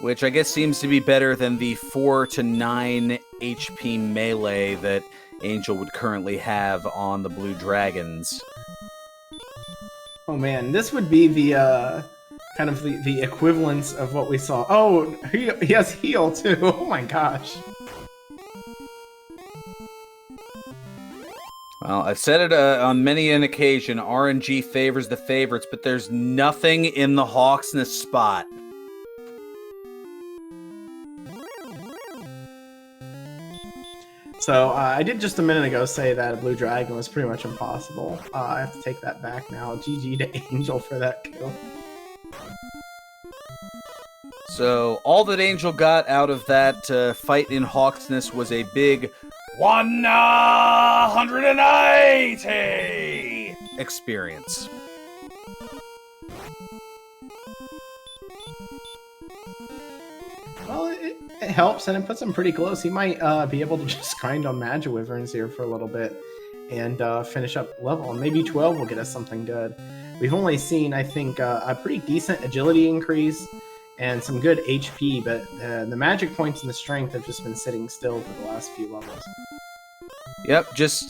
Which I guess seems to be better than the 4 to 9 HP melee that Angel would currently have on the blue dragons. Oh man, this would be the kind of the equivalence of what we saw. Oh, he has heal too. Oh my gosh. Well, I've said it on many an occasion, RNG favors the favorites, but there's nothing in the Hawksness spot. So I did just a minute ago say that a blue dragon was pretty much impossible. I have to take that back now. GG to Angel for that kill. So all that Angel got out of that fight in Hawksness was a big 180 experience. Well, it helps, and it puts him pretty close. He might be able to just grind on Magic Wyverns here for a little bit and finish up level. And maybe 12 will get us something good. We've only seen, I think, a pretty decent agility increase and some good HP, but the magic points and the strength have just been sitting still for the last few levels. Yep, just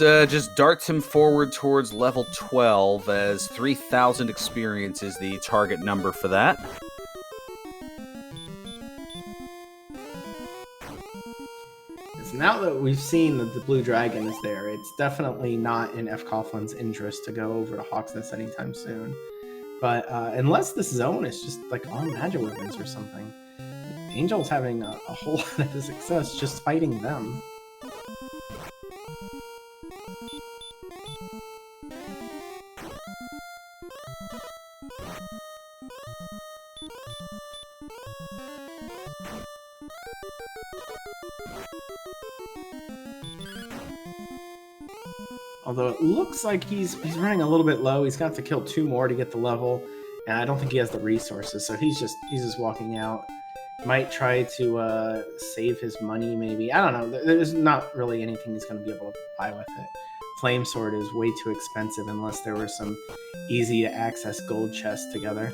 darts him forward towards level 12, as 3,000 experience is the target number for that. So now that we've seen that the blue dragon is there, it's definitely not in fcoughlин's interest to go over to Hawksness anytime soon. But unless this zone is just like on Magic Wyverns or something, Angel's having a whole lot of success just fighting them. Although it looks like he's running a little bit low. He's got to kill 2 more to get the level, and I don't think he has the resources, so he's just walking out. Might try to save his money, maybe. I don't know. There's not really anything he's going to be able to buy with it. Flame Sword is way too expensive unless there were some easy-to-access gold chests together.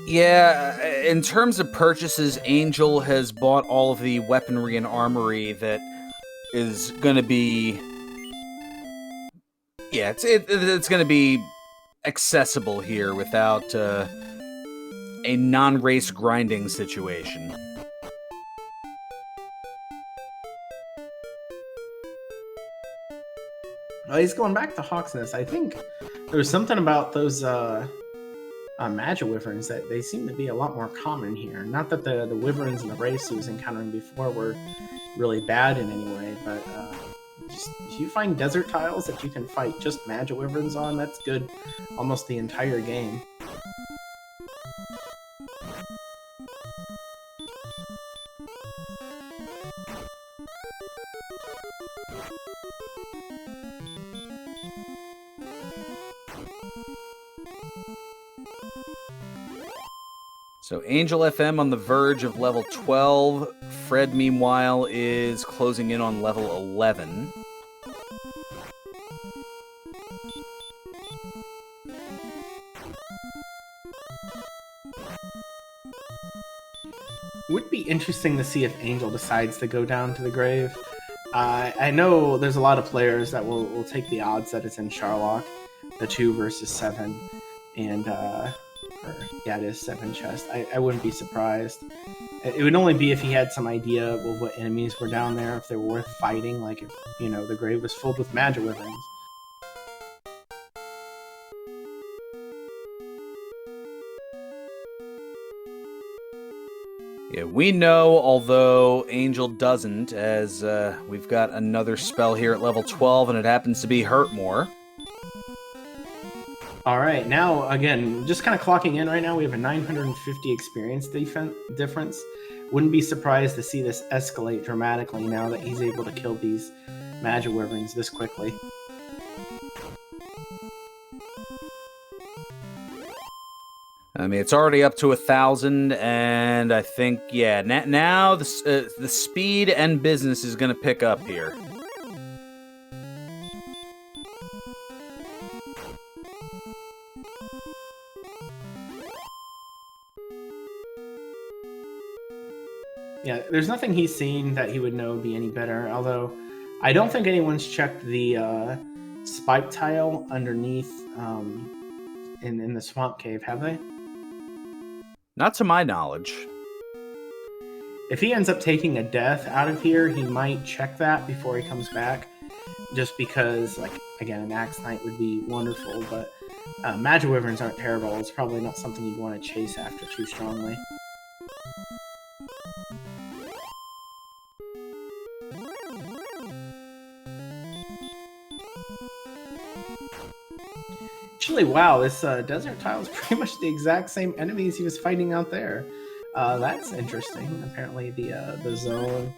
Yeah, in terms of purchases, Angel has bought all of the weaponry and armory that is going to be... Yeah, it's going to be accessible here without a non-race grinding situation. Well, he's going back to Hawksness. I think there was something about those Magic Wyverns that they seem to be a lot more common here. Not that the Wyverns and the race he was encountering before were really bad in any way, but just, if you find desert tiles that you can fight just Magic Wyverns on, that's good almost the entire game. So Angel FM on the verge of level 12. Fred, meanwhile, is closing in on level 11. Would be interesting to see if Angel decides to go down to the grave. I know there's a lot of players that will take the odds that it's in Charlock, the 2 versus 7, and yeah, it is 7 chests. I wouldn't be surprised. It would only be if he had some idea of what enemies were down there, if they were worth fighting, like if, you know, the grave was filled with Magic Wyverns. Yeah, we know, although Angel doesn't, as we've got another spell here at level 12, and it happens to be Hurt More. All right, now again, just kind of clocking in right now. We have a 950 experience difference. Wouldn't be surprised to see this escalate dramatically now that he's able to kill these Magic Wyverns this quickly. I mean, it's already up to 1,000, and I think, yeah, now the speed and business is going to pick up here. Yeah, there's nothing he's seen that he would know would be any better, although I don't think anyone's checked the spike tile underneath in the swamp cave, have they? Not to my knowledge. If he ends up taking a death out of here, he might check that before he comes back, just because, like, again, an Axe Knight would be wonderful, but Magic Wyverns aren't terrible. It's probably not something you'd want to chase after too strongly. Actually, wow, this desert tile is pretty much the exact same enemies he was fighting out there. That's interesting. Apparently, the zone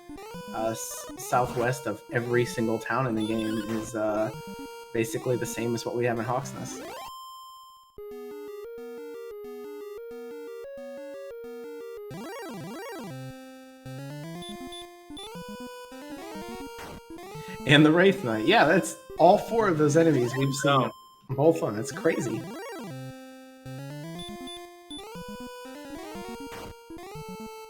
southwest of every single town in the game is basically the same as what we have in Hawksness. And the Wraith Knight. Yeah, that's all 4 of those enemies we've seen. Both of them. That's crazy.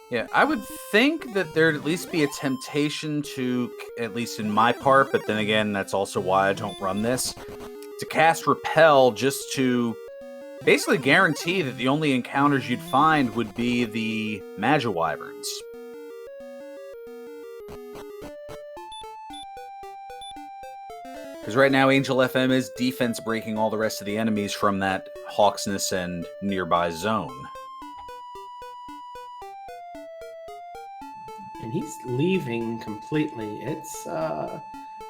Yeah, I would think that there'd at least be a temptation to, at least in my part, but then again, that's also why I don't run this, to cast Repel just to basically guarantee that the only encounters you'd find would be the Magic Wyverns. Because right now, Angel FM is defense breaking all the rest of the enemies from that Hawksness and nearby zone. And he's leaving completely. It's, I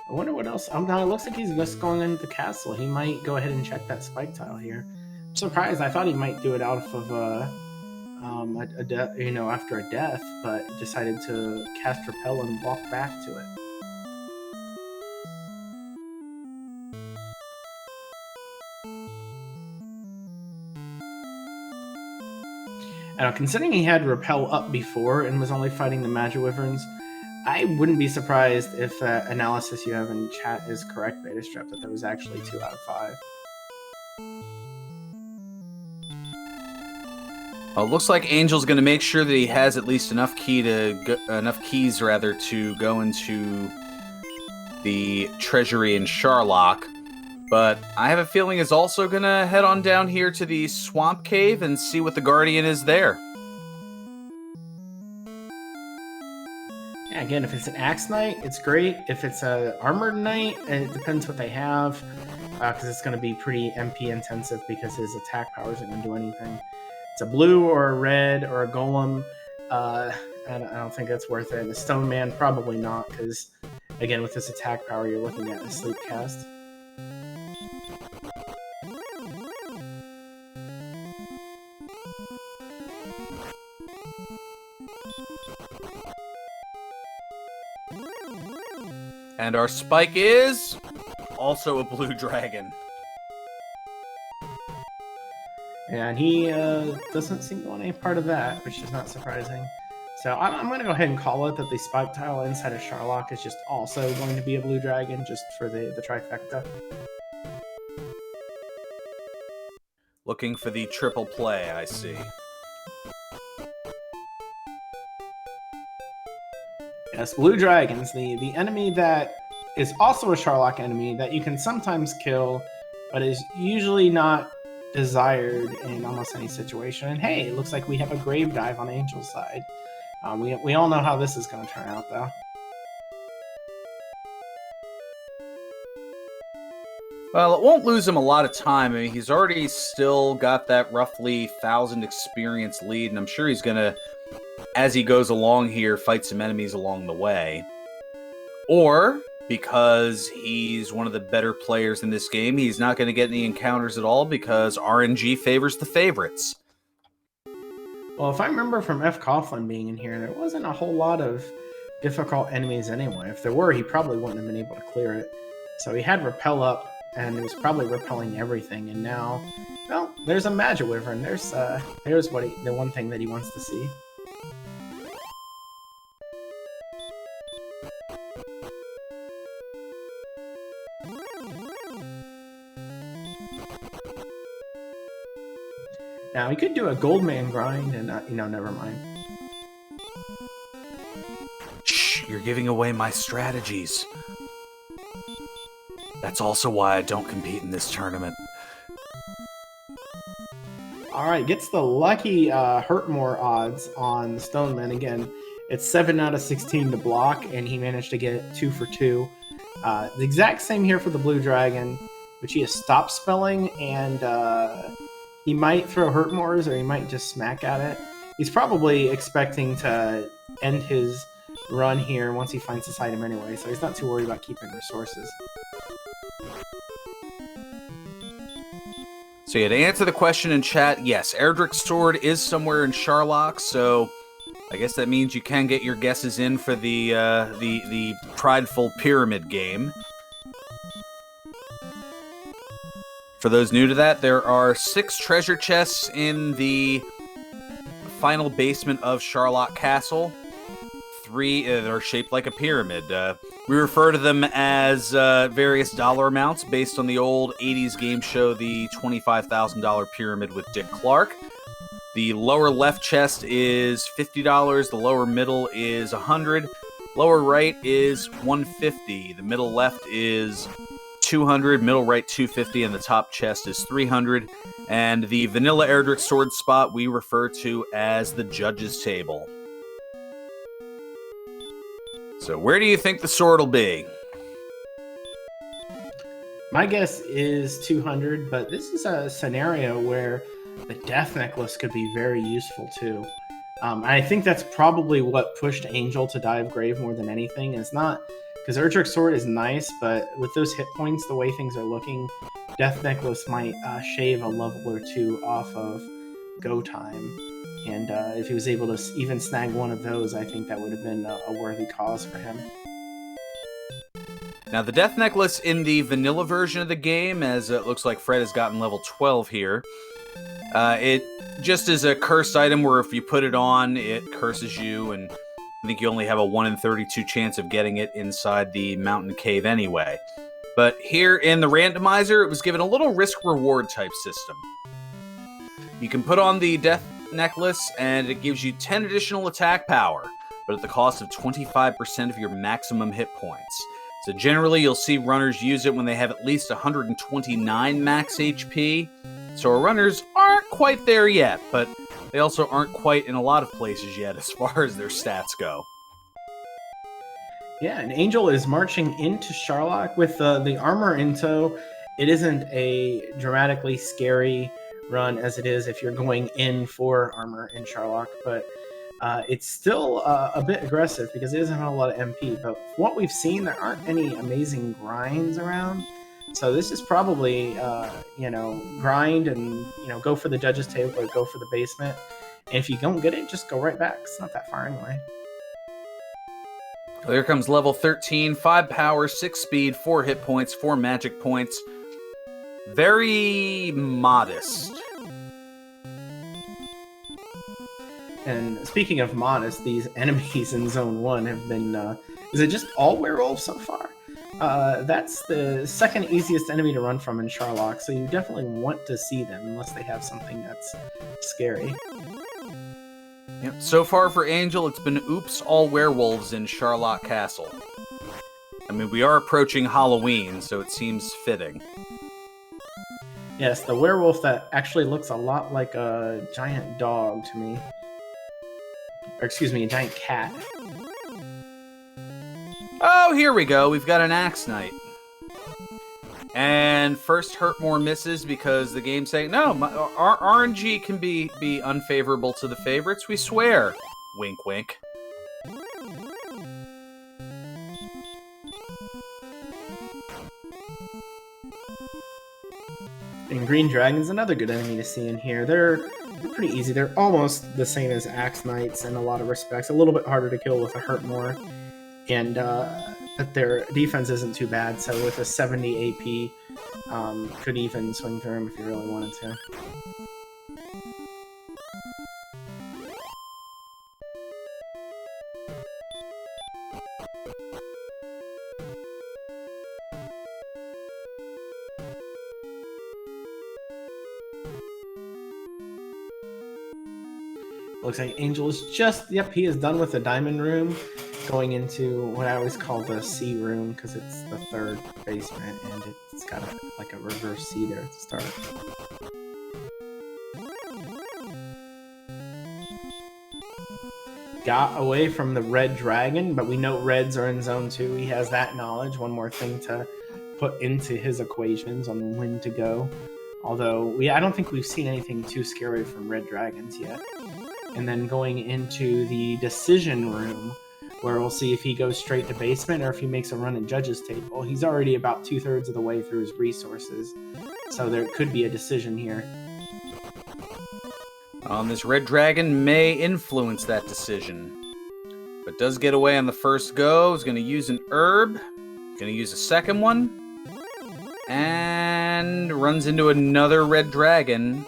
wonder what else. Now it looks like he's just going into the castle. He might go ahead and check that spike tile here. I'm surprised. I thought he might do it out of after a death, but decided to cast Repel and walk back to it. Now, considering he had Repel up before and was only fighting the Magic Wyverns, I wouldn't be surprised if analysis you have in chat is correct, Beta Strep, that there was actually 2 out of 5. Well, it looks like Angel's going to make sure that he has at least enough keys to go into the treasury in Sharlock. But I have a feeling he's also going to head on down here to the swamp cave and see what the Guardian is there. Yeah, again, if it's an Axe Knight, it's great. If it's an Armored Knight, it depends what they have, because it's going to be pretty MP intensive because his attack power isn't going to do anything. It's a blue or a red or a Golem, and I don't think that's worth it. And the Stone Man, probably not, because, again, with this attack power, you're looking at a sleep cast. And our spike is also a blue dragon. And he doesn't seem to want any part of that, which is not surprising. So I'm going to go ahead and call it that the spike tile inside of Sharlock is just also going to be a blue dragon, just for the trifecta. Looking for the triple play, I see. Yes, blue dragons, the enemy that is also a Sharlock enemy that you can sometimes kill, but is usually not desired in almost any situation. And hey, it looks like we have a grave dive on Angel's side. We all know how this is going to turn out, though. Well, it won't lose him a lot of time. I mean, he's already still got that roughly 1,000 experience lead, and I'm sure he's going to as he goes along here, fight some enemies along the way. Or, because he's one of the better players in this game, he's not going to get any encounters at all because RNG favors the favorites. Well, if I remember from fcoughlin being in here, there wasn't a whole lot of difficult enemies anyway. If there were, he probably wouldn't have been able to clear it. So he had Repel up, and it was probably repelling everything. And now, well, there's a Magic Wyvern. There's what the one thing that he wants to see. Now, he could do a Goldman grind, and, never mind. Shh, you're giving away my strategies. That's also why I don't compete in this tournament. Alright, gets the lucky hurt more odds on the Stoneman. Again, it's 7 out of 16 to block, and he managed to get it 2 for 2. The exact same here for the Blue Dragon, which he has stopped spelling, and he might throw hurt mores, or he might just smack at it. He's probably expecting to end his run here once he finds this item anyway, so he's not too worried about keeping resources. So yeah, to answer the question in chat, yes, Erdrick's sword is somewhere in Sharlock, so I guess that means you can get your guesses in for the prideful pyramid game. For those new to that, there are 6 treasure chests in the final basement of Sharlock Castle. 3 that are shaped like a pyramid. We refer to them as various dollar amounts based on the old 80s game show, the $25,000 Pyramid with Dick Clark. The lower left chest is $50, the lower middle is $100, lower right is $150, the middle left is $200, middle right $250, and the top chest is $300. And the vanilla Erdrick sword spot we refer to as the judge's table. So where do you think the sword will be? My guess is 200, but this is a scenario where the Death Necklace could be very useful too. I think that's probably what pushed Angel to dive grave more than anything. It's not because Erdrick's sword is nice, but with those hit points, the way things are looking, Death Necklace might shave a level or 2 off of go time. And if he was able to even snag one of those, I think that would have been a worthy cause for him. Now, the Death Necklace in the vanilla version of the game, as it looks like Fred has gotten level 12 here, it just is a cursed item where if you put it on, it curses you, and I think you only have a 1 in 32 chance of getting it inside the mountain cave anyway. But here in the randomizer, it was given a little risk-reward type system. You can put on the Death Necklace, and it gives you 10 additional attack power, but at the cost of 25% of your maximum hit points. So generally, you'll see runners use it when they have at least 129 max HP. So our runners aren't quite there yet, but they also aren't quite in a lot of places yet as far as their stats go. Yeah, and Angel is marching into Sharlock with the armor in tow. It isn't a dramatically scary run as it is if you're going in for armor in Sharlock, but it's still a bit aggressive because it doesn't have a lot of MP. But from what we've seen, there aren't any amazing grinds around. So this is probably, grind and, go for the judge's table or go for the basement. And if you don't get it, just go right back. It's not that far anyway. Well, here comes level 13, 5 power, 6 speed, 4 hit points, 4 magic points. Very modest. And speaking of modest, these enemies in Zone 1 have been... is it just all werewolves so far? That's the second easiest enemy to run from in Sharlock, so you definitely want to see them unless they have something that's scary. Yep. So far for Angel, it's been oops, all werewolves in Sharlock Castle. I mean, we are approaching Halloween, so it seems fitting. Yes, the werewolf that actually looks a lot like a giant dog to me. Or excuse me, a giant cat. Oh, here we go. We've got an Axe Knight. And first Hurtmore misses because the game's saying, no, our RNG can be unfavorable to the favorites, we swear. Wink, wink. And Green Dragon's another good enemy to see in here. They're pretty easy. They're almost the same as Axe Knights in a lot of respects. A little bit harder to kill with a Hurt More. And but their defense isn't too bad, so with a 70 AP, could even swing through him if you really wanted to. Looks like Angel is just, yep, he is done with the Diamond Room, going into what I always call the C Room, because it's the third basement, and it's got like a reverse C there to start. Got away from the Red Dragon, but we know Reds are in Zone 2. He has that knowledge. One more thing to put into his equations on when to go. Although, I don't think we've seen anything too scary from Red Dragons yet. And then going into the Decision Room, where we'll see if he goes straight to basement or if he makes a run at Judge's Table. He's already about 2/3 of the way through his resources, so there could be a decision here. This Red Dragon may influence that decision, but does get away on the first go. Is going to use an herb, going to use a second one, and runs into another Red Dragon.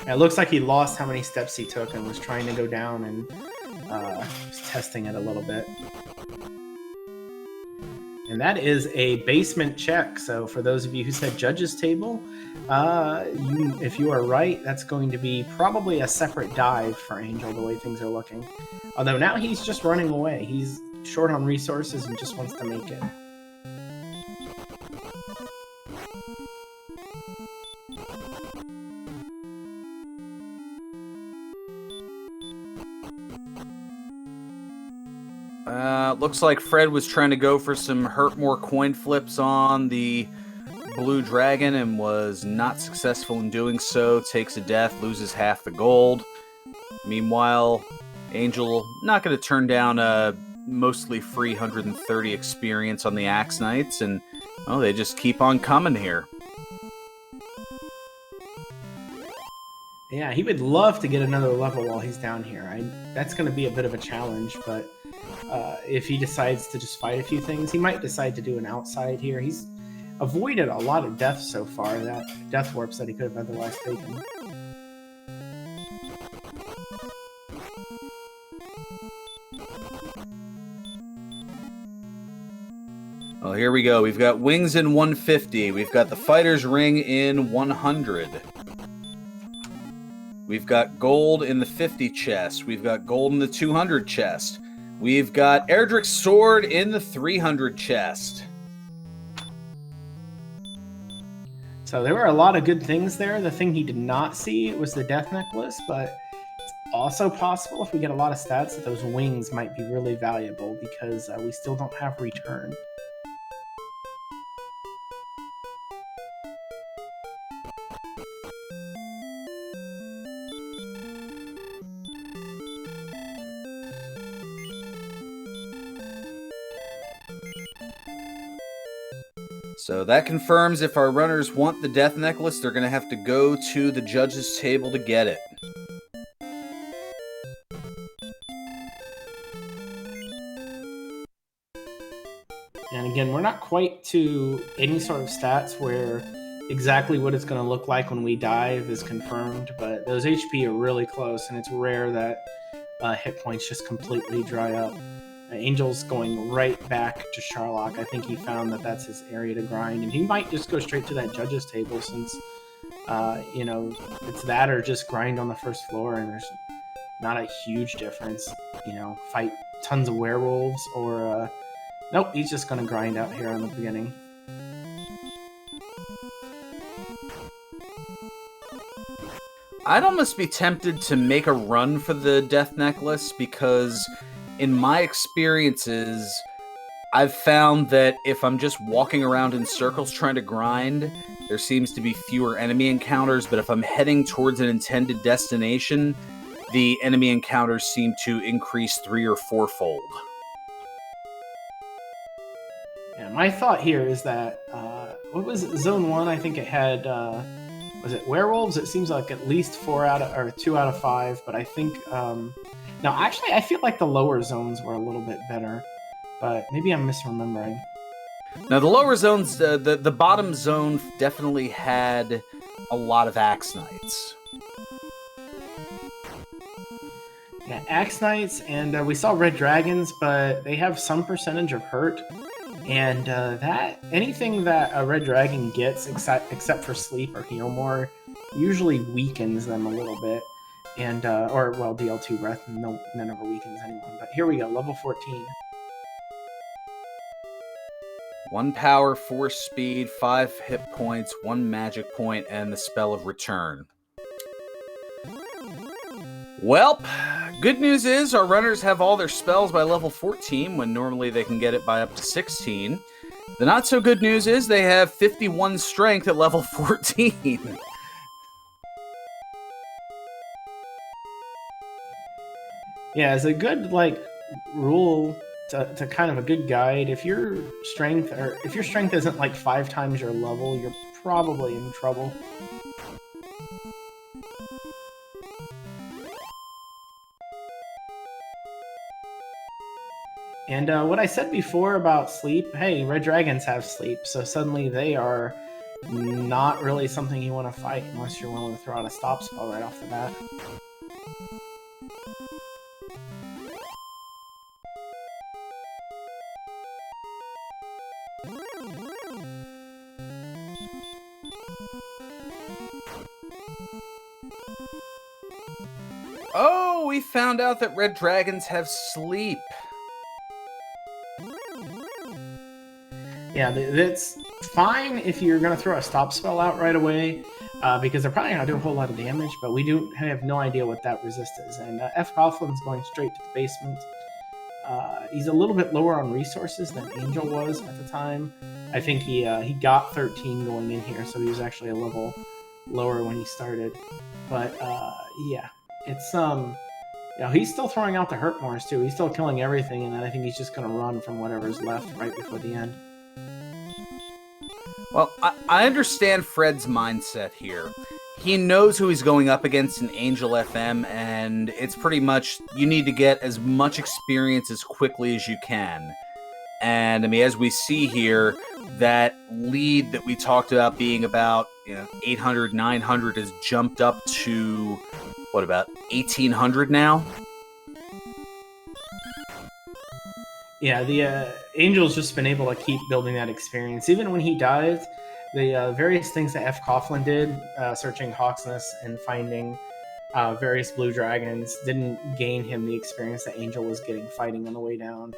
It looks like he lost how many steps he took and was trying to go down and was testing it a little bit. And that is a basement check. So for those of you who said Judge's Table, if you are right, that's going to be probably a separate dive for Angel, the way things are looking. Although now he's just running away. He's short on resources and just wants to make it. Looks like Fred was trying to go for some Hurt More coin flips on the Blue Dragon and was not successful in doing so. Takes a death, loses half the gold. Meanwhile, Angel not going to turn down a mostly free 130 experience on the Axe Knights, and well, they just keep on coming here. Yeah, he would love to get another level while he's down here. That's going to be a bit of a challenge, but if he decides to just fight a few things, he might decide to do an outside here. He's avoided a lot of deaths so far, that death warps that he could have otherwise taken. Well, here we go. We've got wings in 150. We've got the fighter's ring in 100. We've got gold in the 50 chest. We've got gold in the 200 chest. We've got Erdrick's sword in the 300 chest. So there were a lot of good things there. The thing he did not see was the death necklace, but it's also possible if we get a lot of stats that those wings might be really valuable because we still don't have return. So that confirms if our runners want the death necklace, they're going to have to go to the judge's table to get it. And again, we're not quite to any sort of stats where exactly what it's going to look like when we dive is confirmed, but those HP are really close, and it's rare that hit points just completely dry up. Angel's going right back to Sherlock. I think he found that that's his area to grind, and he might just go straight to that judge's table since, it's that or just grind on the first floor, and there's not a huge difference. Fight tons of werewolves or, nope, he's just going to grind out here in the beginning. I'd almost be tempted to make a run for the death necklace because in my experiences, I've found that if I'm just walking around in circles trying to grind, there seems to be fewer enemy encounters, but if I'm heading towards an intended destination, the enemy encounters seem to increase 3- or 4-fold. Yeah, my thought here is that, what was it, Zone 1? I think it had, was it werewolves? It seems like at least 2 out of 5, but I think, no, actually, I feel like the lower zones were a little bit better, but maybe I'm misremembering. Now, the lower zones, the bottom zone definitely had a lot of Axe Knights. Yeah, Axe Knights, and we saw Red Dragons, but they have some percentage of hurt, and that anything that a Red Dragon gets, except for sleep or heal more, usually weakens them a little bit, and or well, DL2 breath never weakens anyone. But here we go, level 14. 1 power, 4 speed, 5 hit points, 1 magic point, and the spell of return. Well, good news is our runners have all their spells by level 14, when normally they can get it by up to 16. The not so good news is they have 51 strength at level 14. Yeah, as a good rule to kind of a good guide, if your strength isn't like 5 times your level, you're probably in trouble. And what I said before about sleep, hey, Red Dragons have sleep, so suddenly they are not really something you want to fight unless you're willing to throw out a stop spell right off the bat. Oh, we found out that Red Dragons have sleep. Yeah, that's fine if you're going to throw a stop spell out right away, because they're probably not going to do a whole lot of damage, but we have no idea what that resist is. And fcoughlin going straight to the basement. He's a little bit lower on resources than Angel was at the time. I think he got 13 going in here, so he was actually a level lower when he started. But yeah, it's he's still throwing out the hurt mores too. He's still killing everything, and then I think he's just going to run from whatever's left right before the end. Well, I understand Fred's mindset here. He knows who he's going up against in Angel FM, and it's pretty much you need to get as much experience as quickly as you can. And I mean, as we see here, that lead that we talked about being about 800, 900 has jumped up to, what, about 1800 now? Yeah, the Angel's just been able to keep building that experience. Even when he dies, the various things that fcoughlin did, searching Hawksness and finding various blue dragons, didn't gain him the experience that Angel was getting fighting on the way down.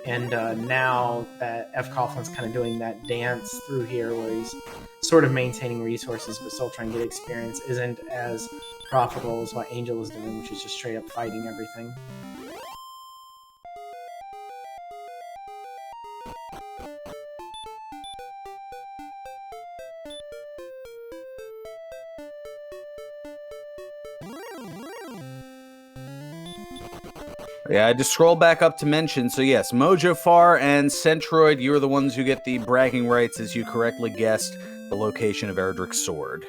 And now that fcoghlin's kind of doing that dance through here where he's sort of maintaining resources but still trying to get experience, isn't as profitable as what Angel is doing, which is just straight up fighting everything. Yeah, I just scroll back up to mention. So yes, Mojofar and Centroid, you are the ones who get the bragging rights as you correctly guessed the location of Erdrick's sword.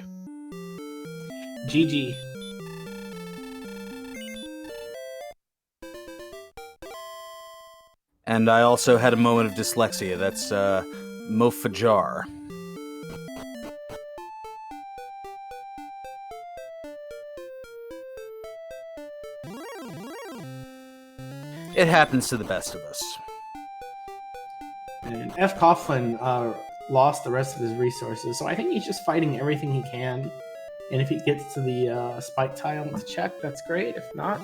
GG. And I also had a moment of dyslexia. That's Mofajar. It happens to the best of us. And fcoughlin lost the rest of his resources, so I think he's just fighting everything he can. And if he gets to the spike tile to check, that's great. If not,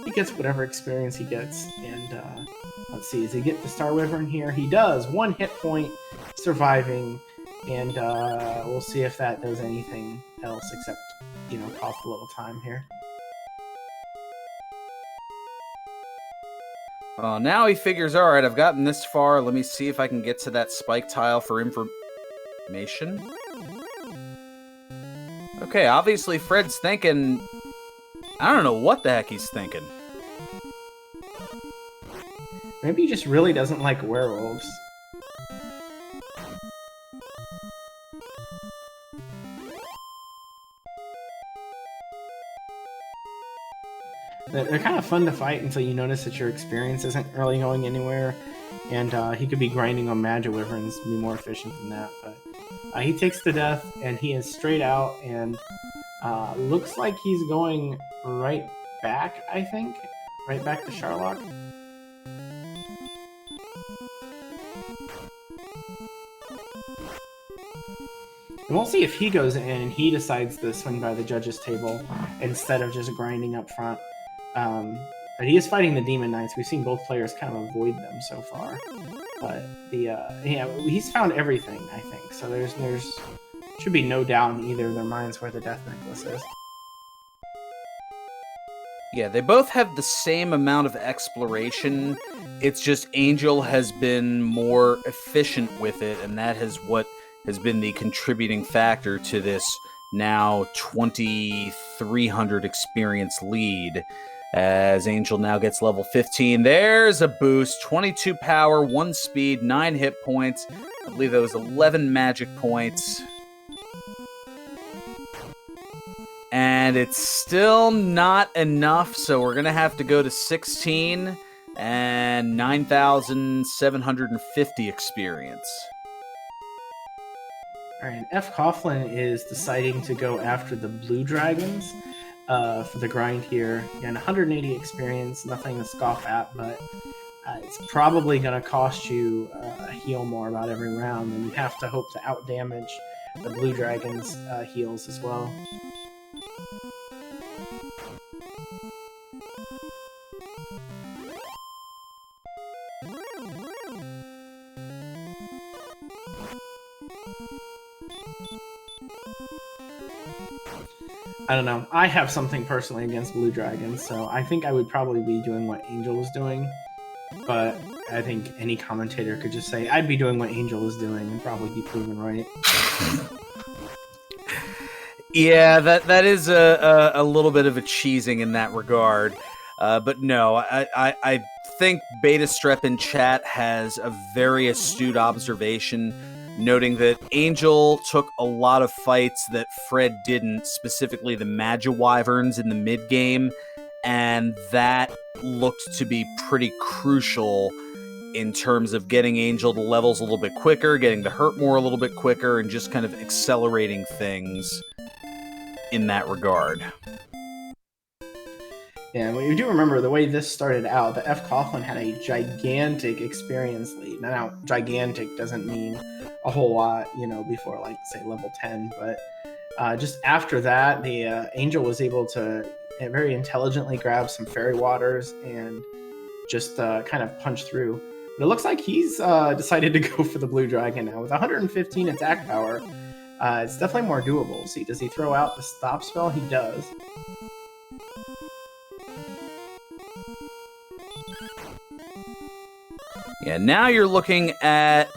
he gets whatever experience he gets. And let's see, does he get the Star Wyvern here? He does. 1 hit point, surviving. And we'll see if that does anything else except, cost a little time here. Now he figures, all right, I've gotten this far. Let me see if I can get to that spike tile for information. Okay, obviously Fred's thinking, I don't know what the heck he's thinking. Maybe he just really doesn't like werewolves. They're kind of fun to fight until you notice that your experience isn't really going anywhere, and he could be grinding on Magic Wyverns to be more efficient than that. But he takes the death, and he is straight out, and looks like he's going right back, I think. Right back to Sharlock. And we'll see if he goes in and he decides to swing by the judges' table instead of just grinding up front. But he is fighting the Demon Knights. We've seen both players kind of avoid them so far. But he's found everything, I think. So there's should be no doubt in either of their minds where the Death Necklace is. Yeah, they both have the same amount of exploration. It's just Angel has been more efficient with it, and that has what has been the contributing factor to this now 2,300 experience lead. As Angel now gets level 15. There's a boost. 22 power, 1 speed, 9 hit points. I believe that was 11 magic points. And it's still not enough, so we're going to have to go to 16 and 9,750 experience. All right, fcoughlin is deciding to go after the blue dragons for the grind here. Again, 180 experience, nothing to scoff at, but it's probably going to cost you a heal more about every round, and you have to hope to outdamage the blue dragons' heals as well. I don't know. I have something personally against blue dragons, so I think I would probably be doing what Angel was doing. But I think any commentator could just say, I'd be doing what Angel is doing and probably be proven right. Yeah, that is a little bit of a cheesing in that regard. But no, I think Beta Strep in chat has a very astute observation, noting that Angel took a lot of fights that Fred didn't, specifically the Magiwyverns in the mid-game, and that looked to be pretty crucial in terms of getting Angel to levels a little bit quicker, getting the hurt more a little bit quicker, and just kind of accelerating things in that regard. Yeah, well, you do remember the way this started out, the fcoughlin had a gigantic experience lead. Now, gigantic doesn't mean a whole lot, before, like, say, level 10, but just after that, the Angel was able to very intelligently grab some fairy waters and just kind of punch through. But it looks like he's decided to go for the blue dragon now. With 115 attack power, it's definitely more doable. See, does he throw out the stop spell? He does. Yeah, now you're looking at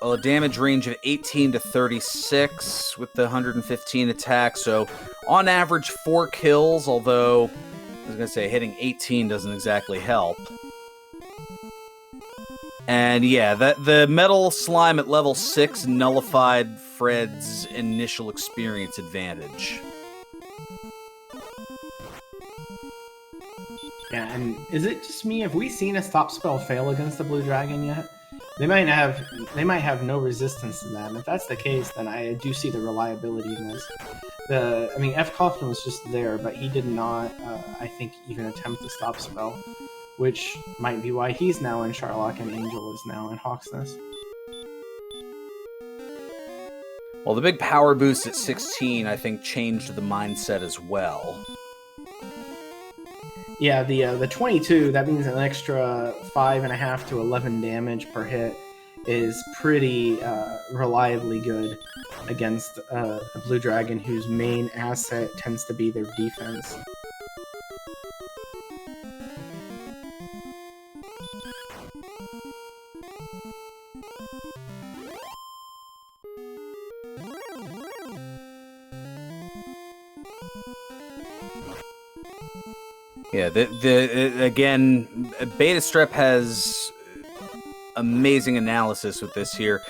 a damage range of 18 to 36 with the 115 attack, so on average 4 kills, although I was going to say hitting 18 doesn't exactly help. And yeah, the metal slime at level 6 nullified Fred's initial experience advantage. Yeah, and is it just me? Have we seen a stop spell fail against the blue dragon yet? They might have no resistance to that, and if that's the case, then I do see the reliability in this. fcoughlin was just there, but he did not, I think, even attempt the stop spell, which might be why he's now in Sharlock and Angel is now in Hawksness. Well, the big power boost at 16, I think, changed the mindset as well. Yeah, the 22, that means an extra 5.5 to 11 damage per hit is pretty reliably good against a blue dragon whose main asset tends to be their defense. Yeah, again, Beta Strep has amazing analysis with this here.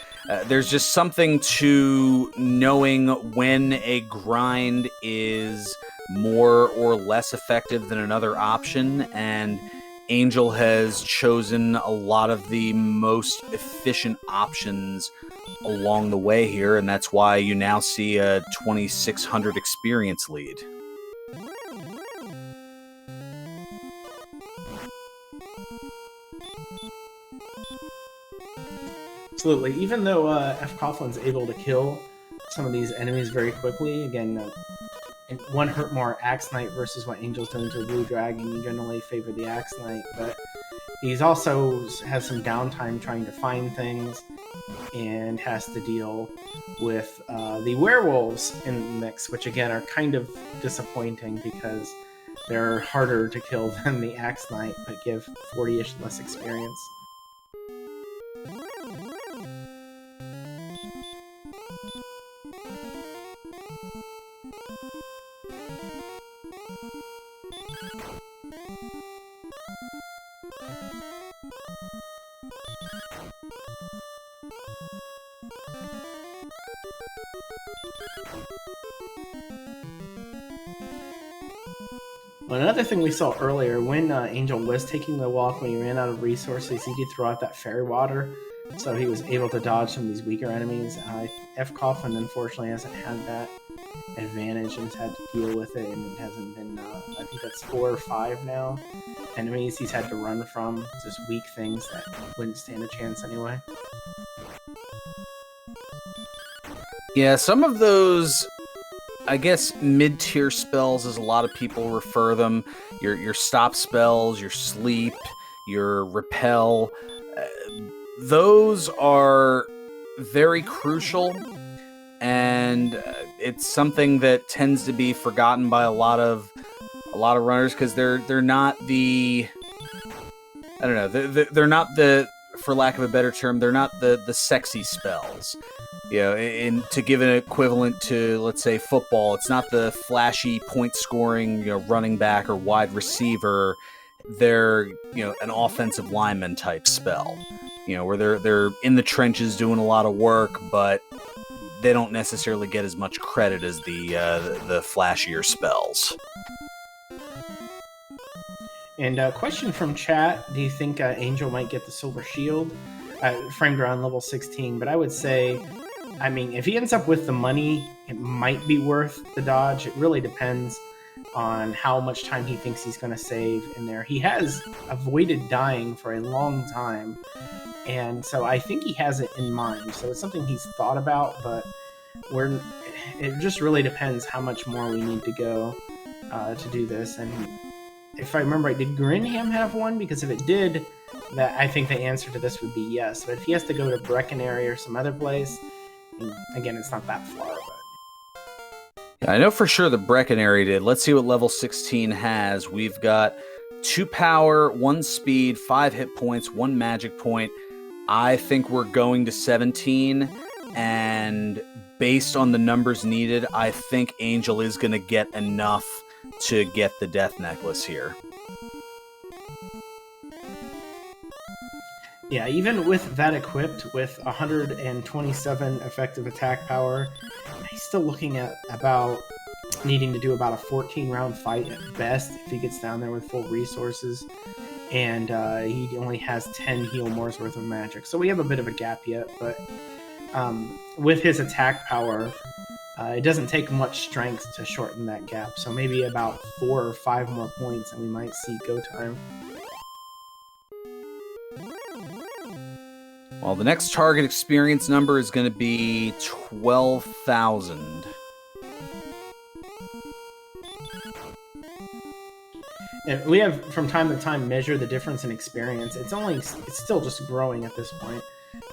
There's just something to knowing when a grind is more or less effective than another option, and Angel has chosen a lot of the most efficient options along the way here, and that's why you now see a 2600 experience lead. Absolutely. Even though fcoughlin is able to kill some of these enemies very quickly, again, one hurt more Axe Knight versus what Angel's doing to a Blue Dragon. You generally favor the Axe Knight, but he's also has some downtime trying to find things and has to deal with the werewolves in the mix, which again are kind of disappointing because they're harder to kill than the Axe Knight, but give 40-ish less experience. Well, another thing we saw earlier, when Angel was taking the walk, when he ran out of resources, he did throw out that fairy water, so he was able to dodge some of these weaker enemies. fcoughlin, unfortunately, hasn't had that advantage and has had to deal with it, and it hasn't been, I think that's 4 or 5 now, enemies he's had to run from, just weak things that wouldn't stand a chance anyway. Yeah, some of those, I guess, mid-tier spells, as a lot of people refer them, your stop spells, your sleep, your repel, those are very crucial, and it's something that tends to be forgotten by a lot of runners because they're not the, I don't know, they're not the, for lack of a better term, they're not the sexy spells. You know, to give an equivalent to, let's say, football, it's not the flashy point-scoring, running back or wide receiver. They're, an offensive lineman type spell. Where they're in the trenches doing a lot of work, but they don't necessarily get as much credit as the flashier spells. And a question from chat: do you think Angel might get the Silver Shield? Framed around level 16, but I would say, I mean, if he ends up with the money, it might be worth the dodge. It really depends on how much time he thinks he's going to save in there. He has avoided dying for a long time, and so I think he has it in mind. So it's something he's thought about, but it just really depends how much more we need to go to do this. And if I remember right, did Grinham have one? Because if it did, that I think the answer to this would be yes. But if he has to go to Breckenary or some other place, again, it's not that far, but yeah, I know for sure the Breckenary did. Let's see what level 16 has. We've got 2 power, 1 speed, 5 hit points, 1 magic point. I think we're going to 17, and based on the numbers needed, I think Angel is going to get enough to get the Death Necklace here. Yeah, even with that equipped, with 127 effective attack power, he's still looking at about needing to do about a 14-round fight at best if he gets down there with full resources. And he only has 10 heal more's worth of magic. So we have a bit of a gap yet, but with his attack power, it doesn't take much strength to shorten that gap. So maybe about 4 or 5 more points and we might see go time. Well, the next target experience number is going to be 12,000. And we have, from time to time, measure the difference in experience. It's still just growing at this point.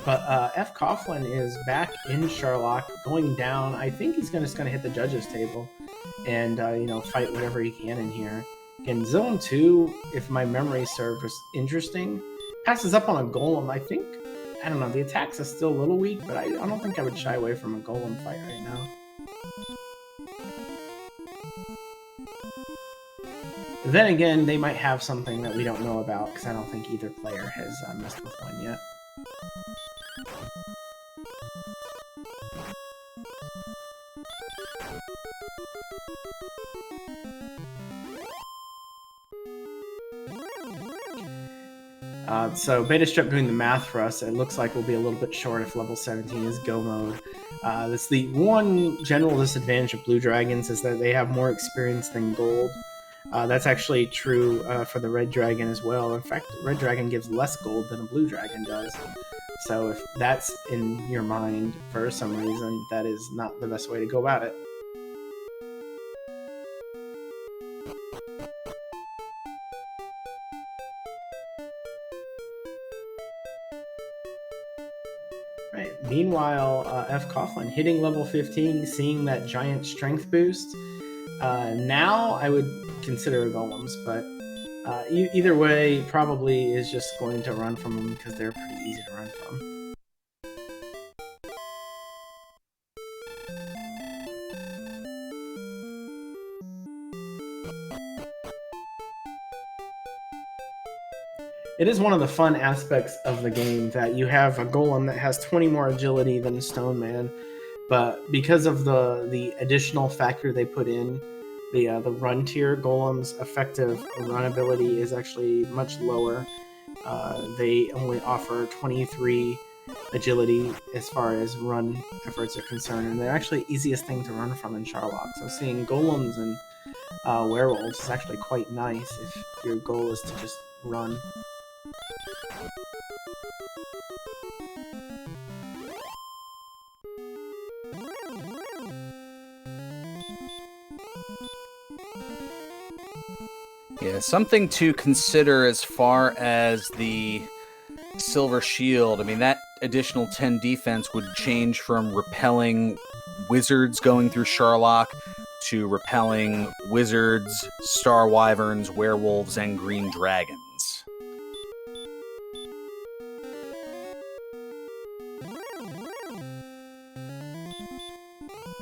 But fcoughlin is back in Sherlock, going down. I think he's just going to hit the judges table and fight whatever he can in here. Again, Zone 2, if my memory served, was interesting. Passes up on a golem, I think. I don't know, the attacks are still a little weak, but I don't think I would shy away from a golem fight right now. Then again, they might have something that we don't know about, because I don't think either player has messed with one yet. So Beta Strip doing the math for us, it looks like we'll be a little bit short if level 17 is go mode. That's the one general disadvantage of Blue Dragons, is that they have more experience than Gold. That's actually true for the Red Dragon as well. In fact, Red Dragon gives less gold than a Blue Dragon does. So if that's in your mind for some reason, that is not the best way to go about it. Right. Meanwhile, fcoughlin hitting level 15, seeing that giant strength boost. Now I would consider golems, but either way, probably is just going to run from them because they're pretty easy to run from. It is one of the fun aspects of the game that you have a golem that has 20 more agility than Stone Man, but because of the additional factor they put in, the run tier golem's effective run ability is actually much lower. They only offer 23 agility as far as run efforts are concerned, and they're actually the easiest thing to run from in Charlock. So seeing golems and werewolves is actually quite nice if your goal is to just run. Yeah, something to consider as far as the Silver Shield. I mean, that additional 10 defense would change from repelling wizards going through Charlock to repelling wizards, star wyverns, werewolves, and green dragons.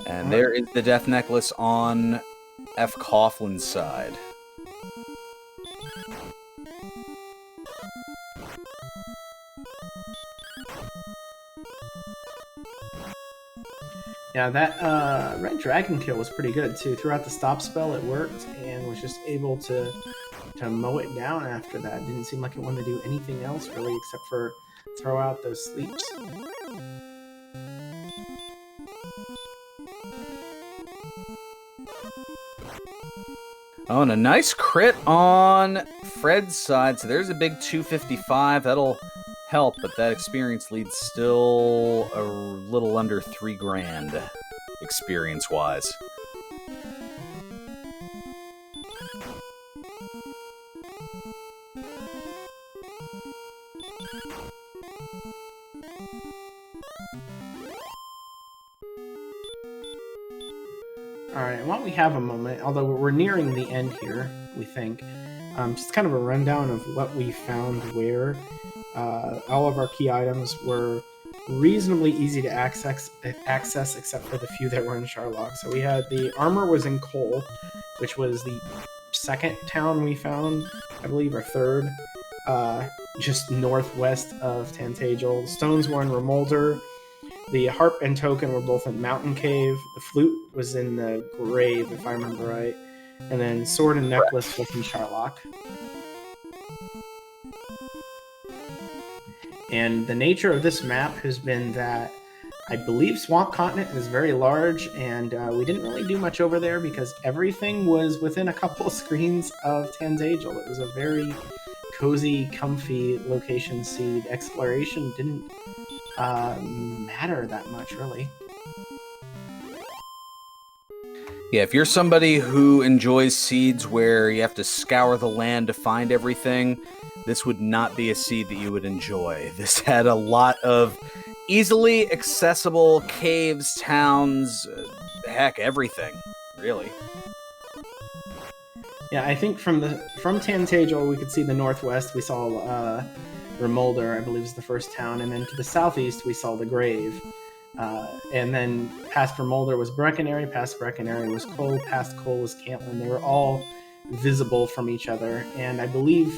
And there is the Death Necklace on fcoughlin's side. Yeah, that Red Dragon kill was pretty good too. Throughout the stop spell, it worked and was just able to mow it down after that. It didn't seem like it wanted to do anything else really except for throw out those sleeps. Oh, and a nice crit on Fred's side. So there's a big 255. That'll help, but that experience lead's still a little under 3 grand experience-wise. Alright, while we have a moment, although we're nearing the end here, we think, just kind of a rundown of what we found where. All of our key items were reasonably easy to access except for the few that were in Charlock. So we had the armor was in Cole, which was the second town we found, I believe, or third, just northwest of Tantagel. Stones were in Remolder. The harp and token were both in Mountain Cave. The flute was in the Grave, if I remember right. And then sword and necklace was in Charlock. And the nature of this map has been that I believe Swamp Continent is very large, and we didn't really do much over there because everything was within a couple of screens of Tantagel. It was a very cozy, comfy location seed. Exploration didn't matter that much, really. Yeah, if you're somebody who enjoys seeds where you have to scour the land to find everything, this would not be a seed that you would enjoy. This had a lot of easily accessible caves, towns, heck, everything, really. Yeah, I think from Tantagel we could see the northwest. We saw Remolder, I believe, is the first town, and then to the southeast we saw the Grave. And then past Remolder was Breckenary, past Breckenary was Cole, past Cole was Cantlin. They were all visible from each other. And I believe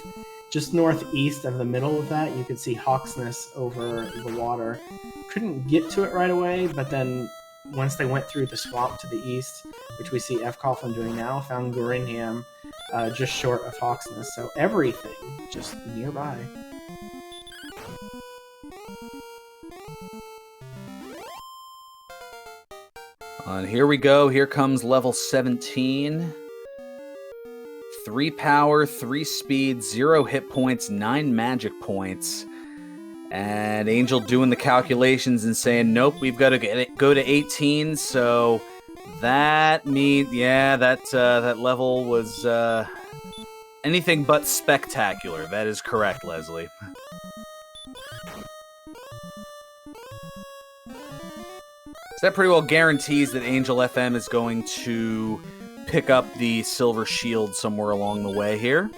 just northeast of the middle of that, you could see Hawksness over the water. Couldn't get to it right away, but then once they went through the swamp to the east, which we see fcoughlin doing now, found Gorinham just short of Hawksness. So everything just nearby. And here we go. Here comes level 17. 3 power, 3 speed, 0 hit points, 9 magic points. And Angel doing the calculations and saying, nope, we've got to go to 18. So that means, yeah, that level was anything but spectacular. That is correct, Leslie. So that pretty well guarantees that Angel FM is going to pick up the silver shield somewhere along the way here.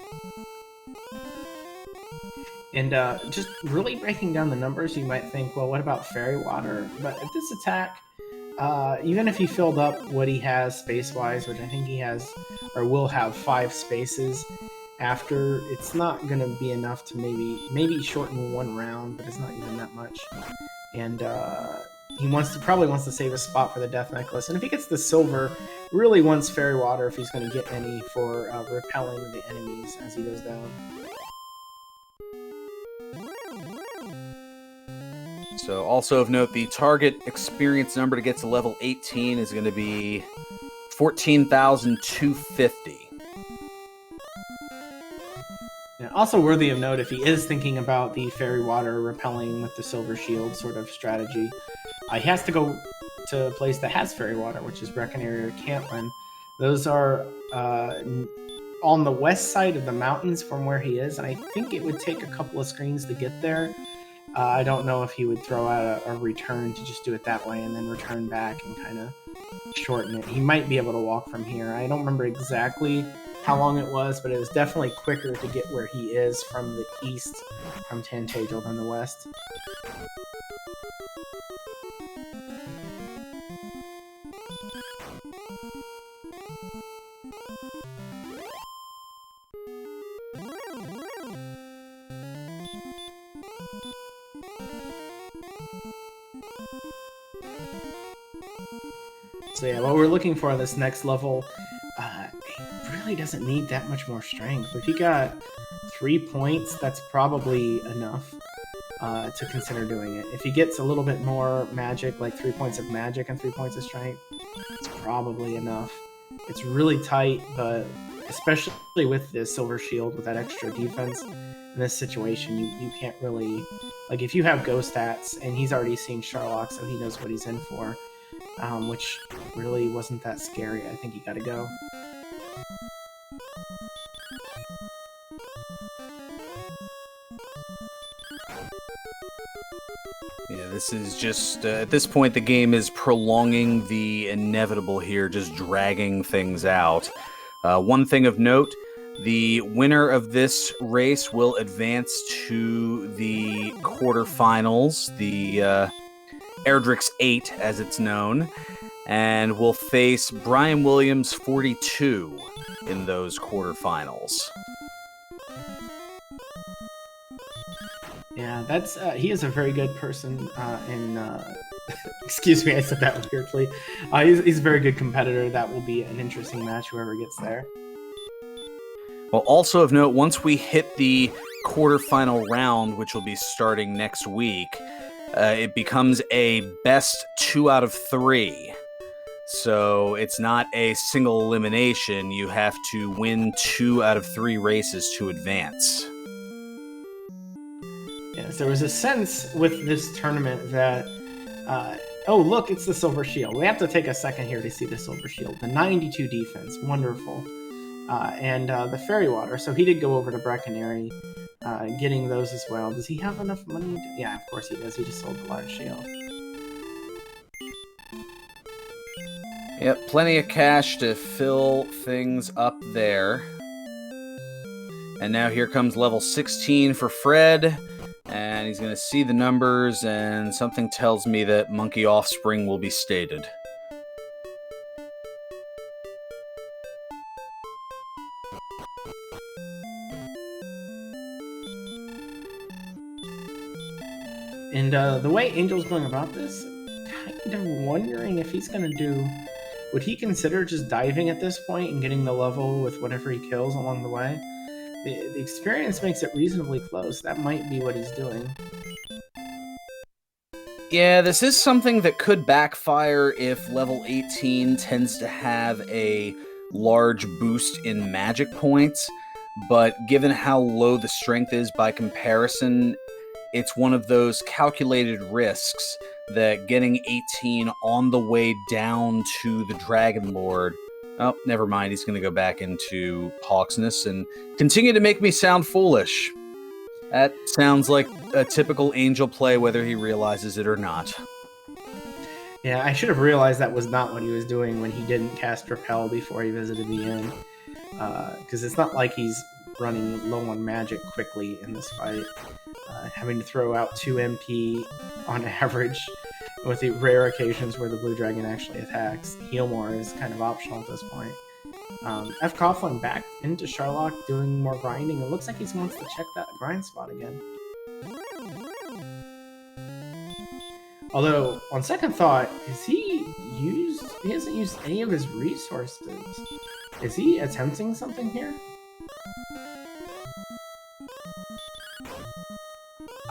And just really breaking down the numbers, you might think, well, what about fairy water? But at this attack, even if he filled up what he has space-wise, which I think he has, or will have 5 spaces after, it's not going to be enough to maybe shorten 1 round, but it's not even that much. And he probably wants to save a spot for the death necklace. And if he gets the silver, really wants fairy water if he's going to get any for repelling the enemies as he goes down. So also of note, the target experience number to get to level 18 is going to be 14,250. Yeah, also worthy of note, if he is thinking about the fairy water repelling with the silver shield sort of strategy, he has to go to a place that has fairy water, which is Breckenary or Cantlin. Those are on the west side of the mountains from where he is, and I think it would take a couple of screens to get there. I don't know if he would throw out a return to just do it that way and then return back and kind of shorten it. He might be able to walk from here. I don't remember exactly how long it was, but it was definitely quicker to get where he is from the east from Tantagel than the west. So yeah, what we're looking for on this next level, it really doesn't need that much more strength. If you got 3 points, that's probably enough to consider doing it. If he gets a little bit more magic, like 3 points of magic and 3 points of strength, it's probably enough. It's really tight, but especially with this silver shield with that extra defense, in this situation, you can't really... Like, if you have ghost stats, and he's already seen Sherlock, so he knows what he's in for, which really wasn't that scary. I think you gotta go. Yeah, this is just, at this point, the game is prolonging the inevitable here, just dragging things out. One thing of note, the winner of this race will advance to the quarterfinals, the Erdrick's 8, as it's known, and will face Brian Williams 42 in those quarterfinals. Yeah, that's he is a very good person excuse me, I said that weirdly. He's a very good competitor. That will be an interesting match, whoever gets there. Well, also of note, once we hit the quarterfinal round, which will be starting next week, it becomes a best 2 out of 3. So it's not a single elimination. You have to win 2 out of 3 races to advance. Yes, there was a sense with this tournament that, oh, look, it's the Silver Shield. We have to take a second here to see the Silver Shield. The 92 defense, wonderful. And the Fairy Water. So he did go over to Breckenary, getting those as well. Does he have enough money? Yeah, of course he does. He just sold the large shield. Yep, plenty of cash to fill things up there. And now here comes level 16 for Fred. And he's going to see the numbers, and something tells me that Monkey Offspring will be stated. And the way Angel's going about this, kind of wondering if he's going to do... Would he consider just diving at this point and getting the level with whatever he kills along the way? The experience makes it reasonably close. That might be what he's doing. Yeah, this is something that could backfire if level 18 tends to have a large boost in magic points, but given how low the strength is by comparison, it's one of those calculated risks that getting 18 on the way down to the Dragon Lord... Oh, never mind, he's going to go back into Hawksness and continue to make me sound foolish. That sounds like a typical Angel play, whether he realizes it or not. Yeah, I should have realized that was not what he was doing when he didn't cast Repel before he visited the inn. Because it's not like he's running low on magic quickly in this fight. Having to throw out 2 MP on average, with the rare occasions where the blue dragon actually attacks. Heal more is kind of optional at this point. fcoughlin back into Sherlock doing more grinding. It looks like he wants to check that grind spot again. Although, on second thought, he hasn't used any of his resources. Is he attempting something here?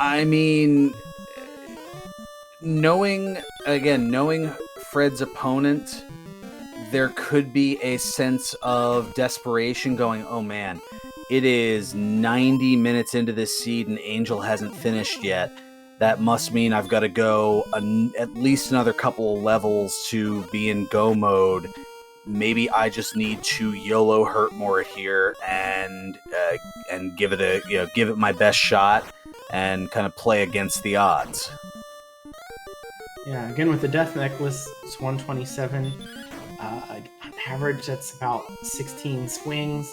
I mean, knowing Fred's opponent, there could be a sense of desperation going, oh man, it is 90 minutes into this seed and Angel hasn't finished yet. That must mean I've got to go at least another couple of levels to be in go mode. Maybe I just need to YOLO hurt more here and give it my best shot and kind of play against the odds. Yeah, again with the Death Necklace, it's 127. On average, that's about 16 swings.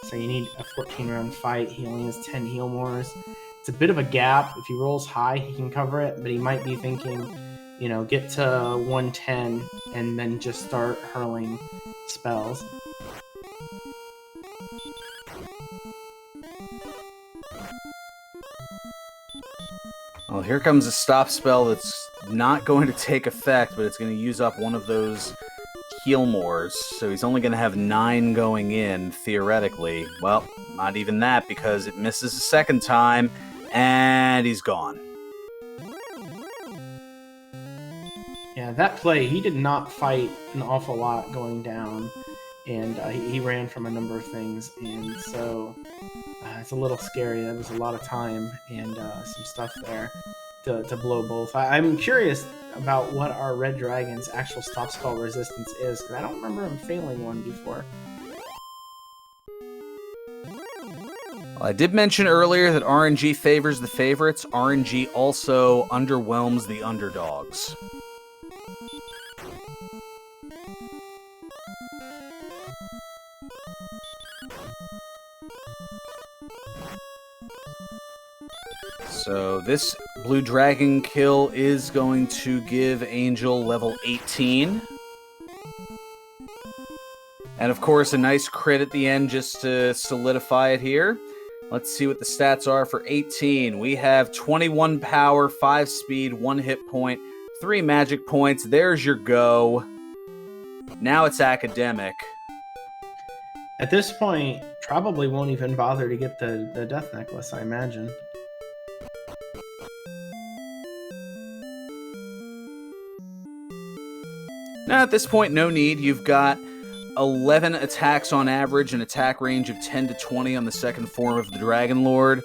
So you need a 14-round fight. He only has 10 heal mores. It's a bit of a gap. If he rolls high, he can cover it, but he might be thinking, get to 110 and then just start hurling spells. Well, here comes a stop spell that's not going to take effect, but it's going to use up one of those heal mores, so he's only going to have 9 going in, theoretically. Well, not even that, because it misses a second time, and he's gone. Yeah, that play, he did not fight an awful lot going down, and he ran from a number of things, and so it's a little scary. That was a lot of time and some stuff there to blow both. I'm curious about what our Red Dragon's actual stop spell resistance is, because I don't remember him failing one before. Well, I did mention earlier that RNG favors the favorites. RNG also underwhelms the underdogs. So this blue dragon kill is going to give Angel level 18. And of course, a nice crit at the end just to solidify it here. Let's see what the stats are for 18. We have 21 power, 5 speed, 1 hit point, 3 magic points. There's your go. Now it's academic. At this point, probably won't even bother to get the Death Necklace, I imagine. Now, at this point, no need. You've got 11 attacks on average, an attack range of 10 to 20 on the second form of the Dragon Lord,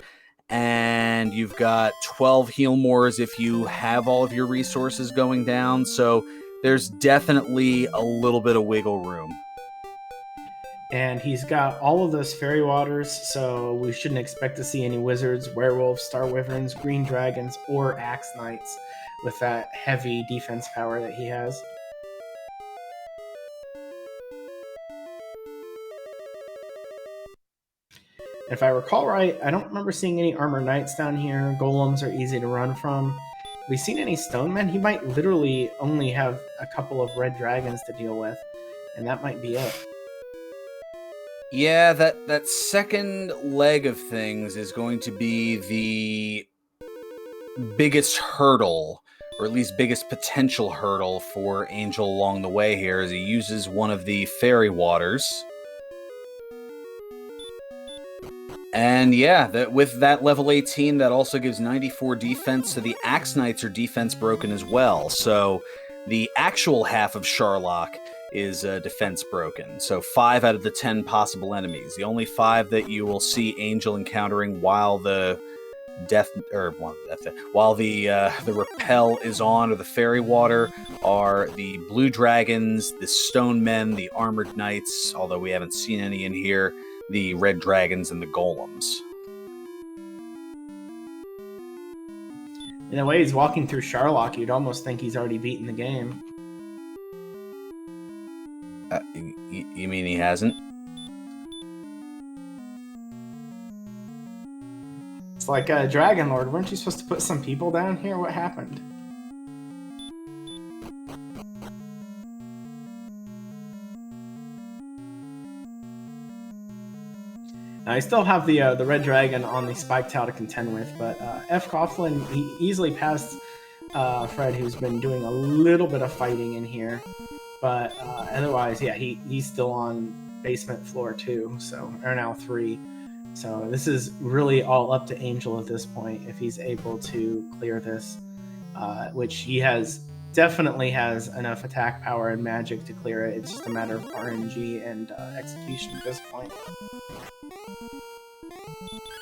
and you've got 12 heal mores if you have all of your resources going down, so there's definitely a little bit of wiggle room. And he's got all of those fairy waters, so we shouldn't expect to see any wizards, werewolves, star wyverns, green dragons, or axe knights with that heavy defense power that he has. If I recall right, I don't remember seeing any armor knights down here. Golems are easy to run from. Have we seen any stone men? He might literally only have a couple of red dragons to deal with, and that might be it. Yeah, that second leg of things is going to be the biggest hurdle, or at least biggest potential hurdle for Angel along the way here, as he uses one of the fairy waters. And yeah, with that level 18, that also gives 94 defense, so the Axe Knights are defense broken as well. So the actual half of Sharlock is defense broken. So 5 out of the 10 possible enemies. The only 5 that you will see Angel encountering while the while the repel is on, or the fairy water, are the blue dragons, the stone men, the armored knights, although we haven't seen any in here, the red dragons, and the golems. In the way he's walking through Sharlock, you'd almost think he's already beaten the game. You mean he hasn't? It's like Dragon Lord. Weren't you supposed to put some people down here? What happened? Now, I still have the red dragon on the spike tile to contend with, but fcoughlin, he easily passed Fred, who's been doing a little bit of fighting in here. But otherwise, yeah, he's still on basement floor 2, so, or now 3. So this is really all up to Angel at this point, if he's able to clear this, which he definitely has enough attack power and magic to clear it. It's just a matter of RNG and execution at this point.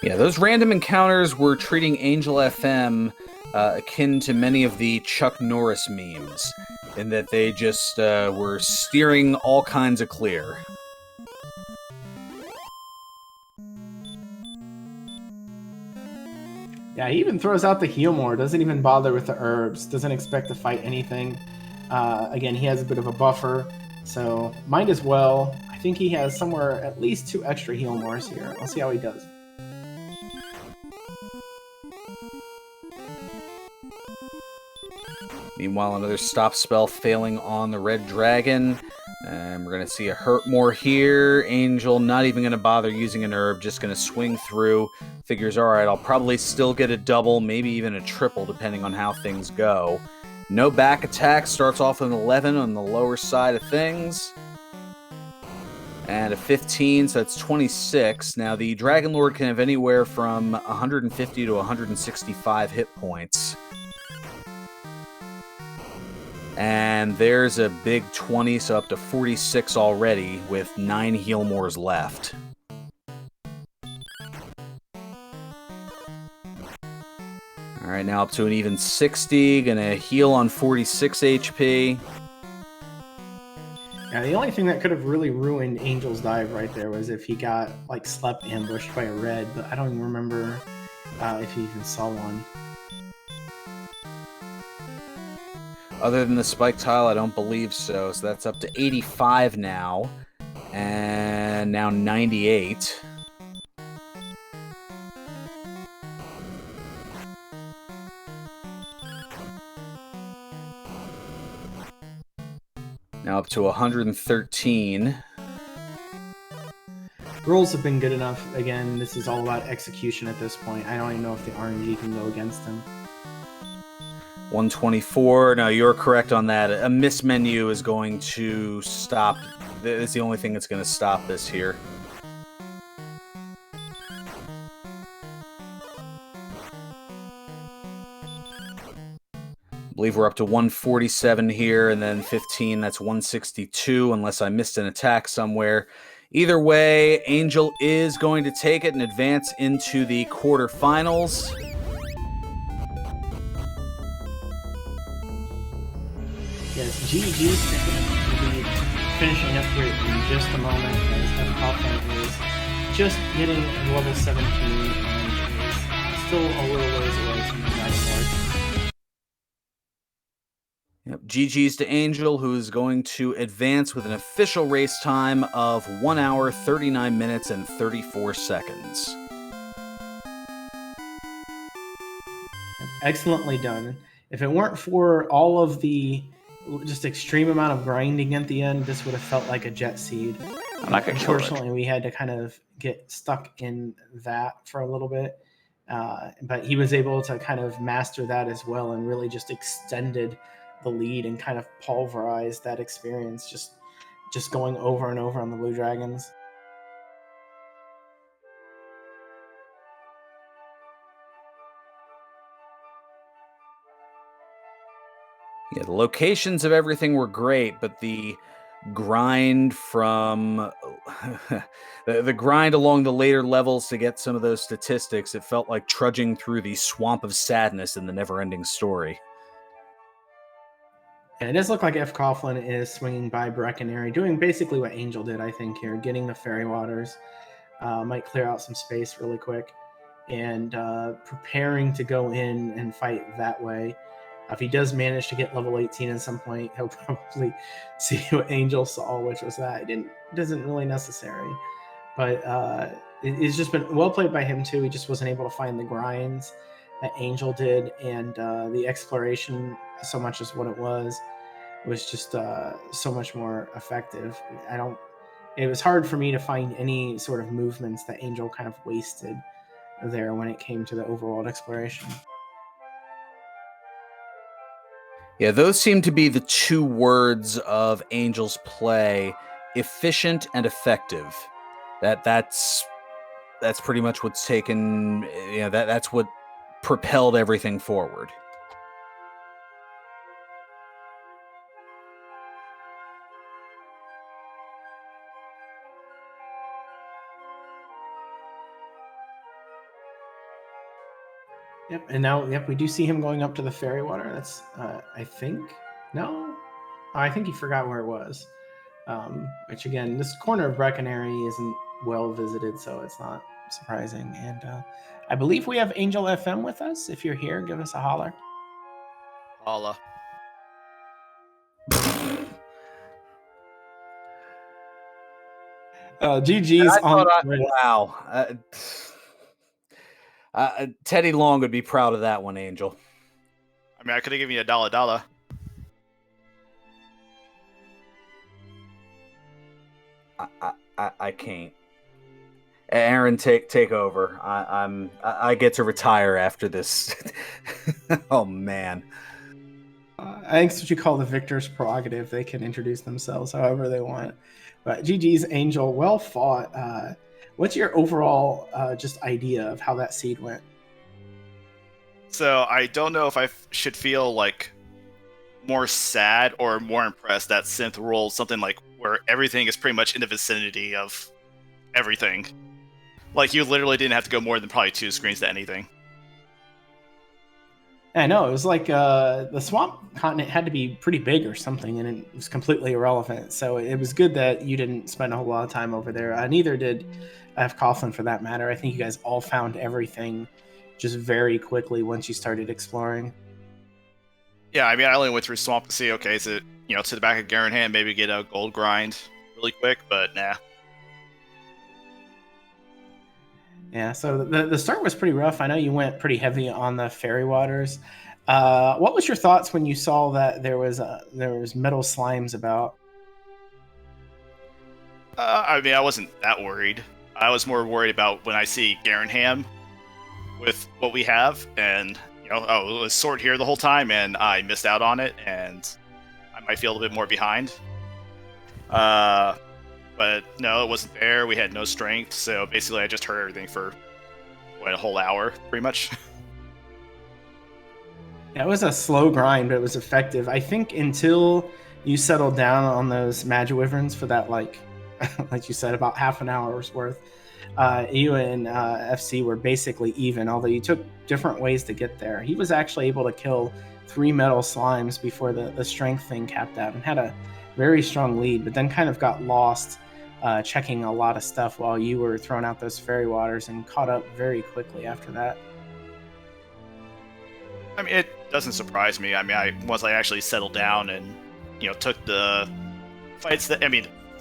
Yeah, those random encounters were treating Angel FM akin to many of the Chuck Norris memes, in that they just were steering all kinds of clear. Yeah, he even throws out the heal more, doesn't even bother with the herbs, doesn't expect to fight anything. Again, he has a bit of a buffer, so might as well. I think he has somewhere at least 2 extra heal mores here. Let's see how he does. Meanwhile, another stop spell failing on the red dragon. And we're going to see a hurt more here. Angel not even going to bother using an herb, just going to swing through. Figures, all right, I'll probably still get a double, maybe even a triple, depending on how things go. No back attack, starts off with an 11 on the lower side of things. And a 15, so that's 26. Now, the Dragon Lord can have anywhere from 150 to 165 hit points. And there's a big 20, so up to 46 already, with 9 heal mores left. Alright, now up to an even 60, gonna heal on 46 HP. Yeah, the only thing that could have really ruined Angel's dive right there was if he got, like, slept ambushed by a red, but I don't even remember if he even saw one. Other than the spike tile, I don't believe so. So that's up to 85 now. And now 98. Now up to 113. Rolls have been good enough. Again, this is all about execution at this point. I don't even know if the RNG can go against him. 124. No, you're correct on that. A miss menu is going to stop. It's the only thing that's going to stop this here. I believe we're up to 147 here, and then 15, that's 162, unless I missed an attack somewhere. Either way, Angel is going to take it and advance into the quarterfinals. Yes, GG's to him. We'll be finishing up here in just a moment, as fcoughlin is just getting level 17 and is still a little ways away from the Dragon Lord. Yep, GG's to Angel, who is going to advance with an official race time of 1 hour, 39 minutes, and 34 seconds. Excellently done. If it weren't for all of the just extreme amount of grinding at the end, this would have felt like a jet seed. I'm not gonna kill it. Unfortunately, we had to kind of get stuck in that for a little bit. But he was able to kind of master that as well and really just extended the lead and kind of pulverized that experience, just going over and over on the Blue Dragons. Yeah, the locations of everything were great, but the grind from the grind along the later levels to get some of those statistics, it felt like trudging through the swamp of sadness in the never-ending story. And it does look like fcoughlin is swinging by Breckenary, doing basically what Angel did, I think, here, getting the Fairy Waters. Might clear out some space really quick and preparing to go in and fight that way. If he does manage to get level 18 at some point, he'll probably see what Angel saw, which was that it isn't really necessary. But it's just been well played by him too. He just wasn't able to find the grinds that Angel did, and the exploration, so much as what it was just so much more effective. It was hard for me to find any sort of movements that Angel kind of wasted there when it came to the overworld exploration. Yeah, those seem to be the two words of Angel's play: efficient and effective. That's pretty much what's taken. That's what propelled everything forward. Yep, and now, we do see him going up to the Fairy Water. That's, I think, no? I think he forgot where it was. Which, again, this corner of Breckenary isn't well visited, so it's not surprising. And I believe we have Angel FM with us. If you're here, give us a holler. Holla. GG's on. Wow. Teddy Long would be proud of that one, Angel. I mean, I could have given you $1. I can't. Aaron, take over. I get to retire after this. Oh man. I think it's what you call the victor's prerogative. They can introduce themselves however they want. But GG's, Angel, well fought. What's your overall just idea of how that seed went? So I don't know if I should feel like more sad or more impressed that Synth rolled something like where everything is pretty much in the vicinity of everything. Like, you literally didn't have to go more than probably 2 screens to anything. I know, it was like the swamp continent had to be pretty big or something, and it was completely irrelevant. So it was good that you didn't spend a whole lot of time over there. Neither did fcoughlin, for that matter. I think you guys all found everything just very quickly once you started exploring. Yeah, I mean, I only went through swamp to see, okay, is it, to the back of Garenham, maybe get a gold grind really quick, but nah. Yeah, so the start was pretty rough. I know you went pretty heavy on the Fairy Waters. What was your thoughts when you saw that there was metal slimes about? I mean, I wasn't that worried. I was more worried about when I see Garenham with what we have, and it was sword here the whole time, and I missed out on it, and I might feel a little bit more behind. But no, it wasn't there. We had no strength, so basically I just heard everything for, a whole hour, pretty much. Yeah, it was a slow grind, but it was effective. I think until you settled down on those Magiwyverns for that, like you said, about half an hour's worth, you and FC were basically even, although you took different ways to get there. He was actually able to kill 3 metal slimes before the strength thing capped out and had a very strong lead, but then kind of got lost checking a lot of stuff while you were throwing out those Fairy Waters, and caught up very quickly after that. I mean, it doesn't surprise me. I mean, once I actually settled down and, took the fights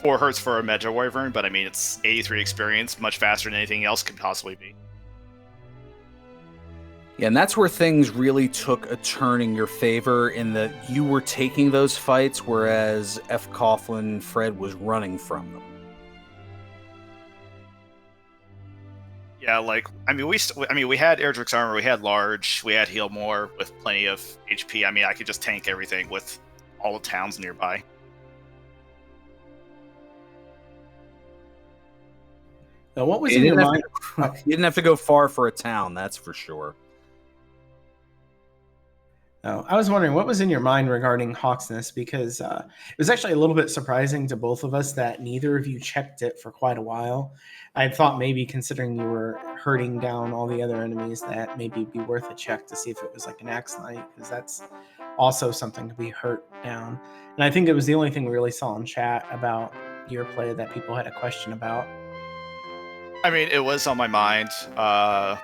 4 hurts for a Magiwyvern, but I mean, it's 83 experience, much faster than anything else could possibly be. Yeah, and that's where things really took a turn in your favor, in that you were taking those fights, whereas fcoughlin Fred was running from them. Yeah, like we had Erdrick's armor, we had large, we had heal more with plenty of HP. I mean, I could just tank everything with all the towns nearby. Now, what was You in your didn't mind? You didn't have to go far for a town, that's for sure. Oh, I was wondering what was in your mind regarding Hawksness, because it was actually a little bit surprising to both of us that neither of you checked it for quite a while. I had thought maybe, considering you were hurting down all the other enemies, that maybe it'd be worth a check to see if it was like an Axe Knight, because that's also something to be hurt down. And I think it was the only thing we really saw in chat about your play that people had a question about. I mean, it was on my mind. I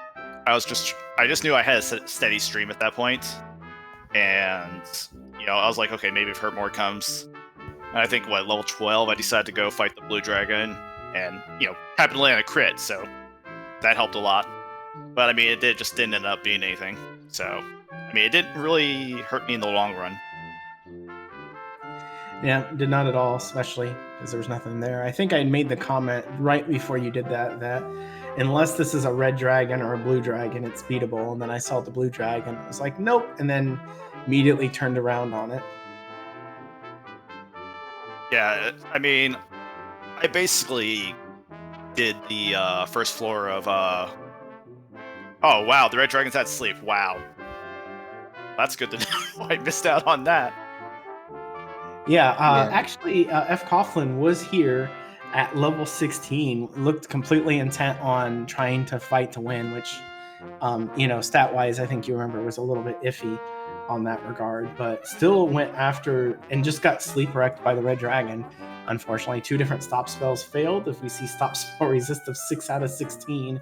just knew I had a steady stream at that point, and I was like, okay, maybe if Hurt More comes, and I think level 12, I decided to go fight the blue dragon, and happened to land a crit, so that helped a lot. But I mean, it just didn't end up being anything. So I mean, it didn't really hurt me in the long run. Yeah, did not at all, especially because there was nothing there. I think I made the comment right before you did that unless this is a red dragon or a blue dragon, it's beatable. And then I saw the blue dragon. I was like, nope. And then immediately turned around on it. Yeah, I mean, I basically did the first floor of... Oh, wow, the red dragon's at sleep. Wow. That's good to know. I missed out on that. Yeah, actually, fcoughlin was here at level 16, looked completely intent on trying to fight to win, which, stat-wise, I think you remember was a little bit iffy on that regard, but still went after and just got sleep wrecked by the red dragon. Unfortunately, 2 different stop spells failed. If we see stop spell resist of 6 out of 16,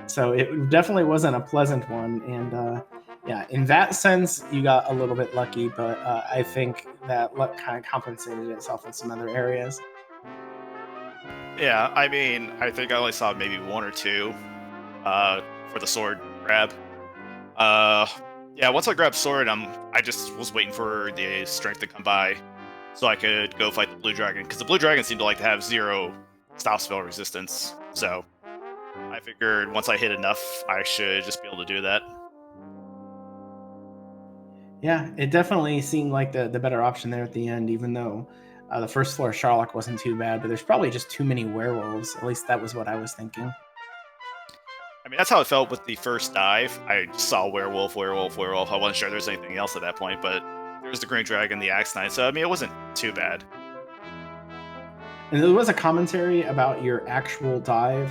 so it definitely wasn't a pleasant one. And yeah, in that sense, you got a little bit lucky, but I think that luck kind of compensated itself in some other areas. Yeah, I mean, I think I only saw maybe 1 or 2 for the sword grab. Yeah, once I grabbed sword, I just was waiting for the strength to come by so I could go fight the blue dragon, because the blue dragon seemed to like to have 0 stop spell resistance. So I figured once I hit enough, I should just be able to do that. Yeah, it definitely seemed like the better option there at the end, even though the first floor Sherlock wasn't too bad, but there's probably just too many werewolves. At least that was what I was thinking. I mean, that's how it felt with the first dive. I saw werewolf. I wasn't sure there was anything else at that point, but there was the green dragon, the axe knight, so I mean, it wasn't too bad. And there was a commentary about your actual dive,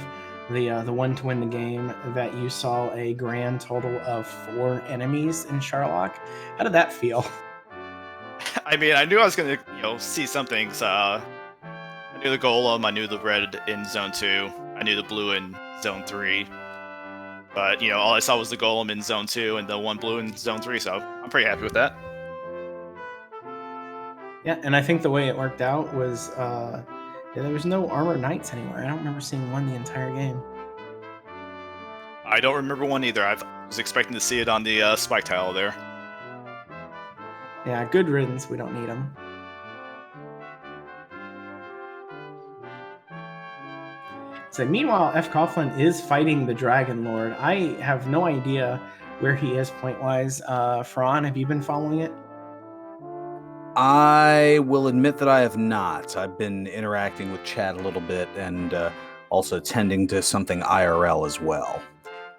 the one to win the game, that you saw a grand total of 4 enemies in Sherlock. How did that feel? I mean, I knew I was gonna, see some things. I knew the golem, I knew the red in zone 2, I knew the blue in zone 3. But, all I saw was the golem in zone 2 and the one blue in zone 3, so I'm pretty happy with that. Yeah, and I think the way it worked out was there was no armor knights anywhere. I don't remember seeing one the entire game. I don't remember one either. I was expecting to see it on the spike tile there. Yeah, good riddance. We don't need them. So meanwhile, fcoughlin is fighting the Dragon Lord. I have no idea where he is point-wise. Fran, have you been following it? I will admit that I have not. I've been interacting with chat a little bit and also tending to something IRL as well.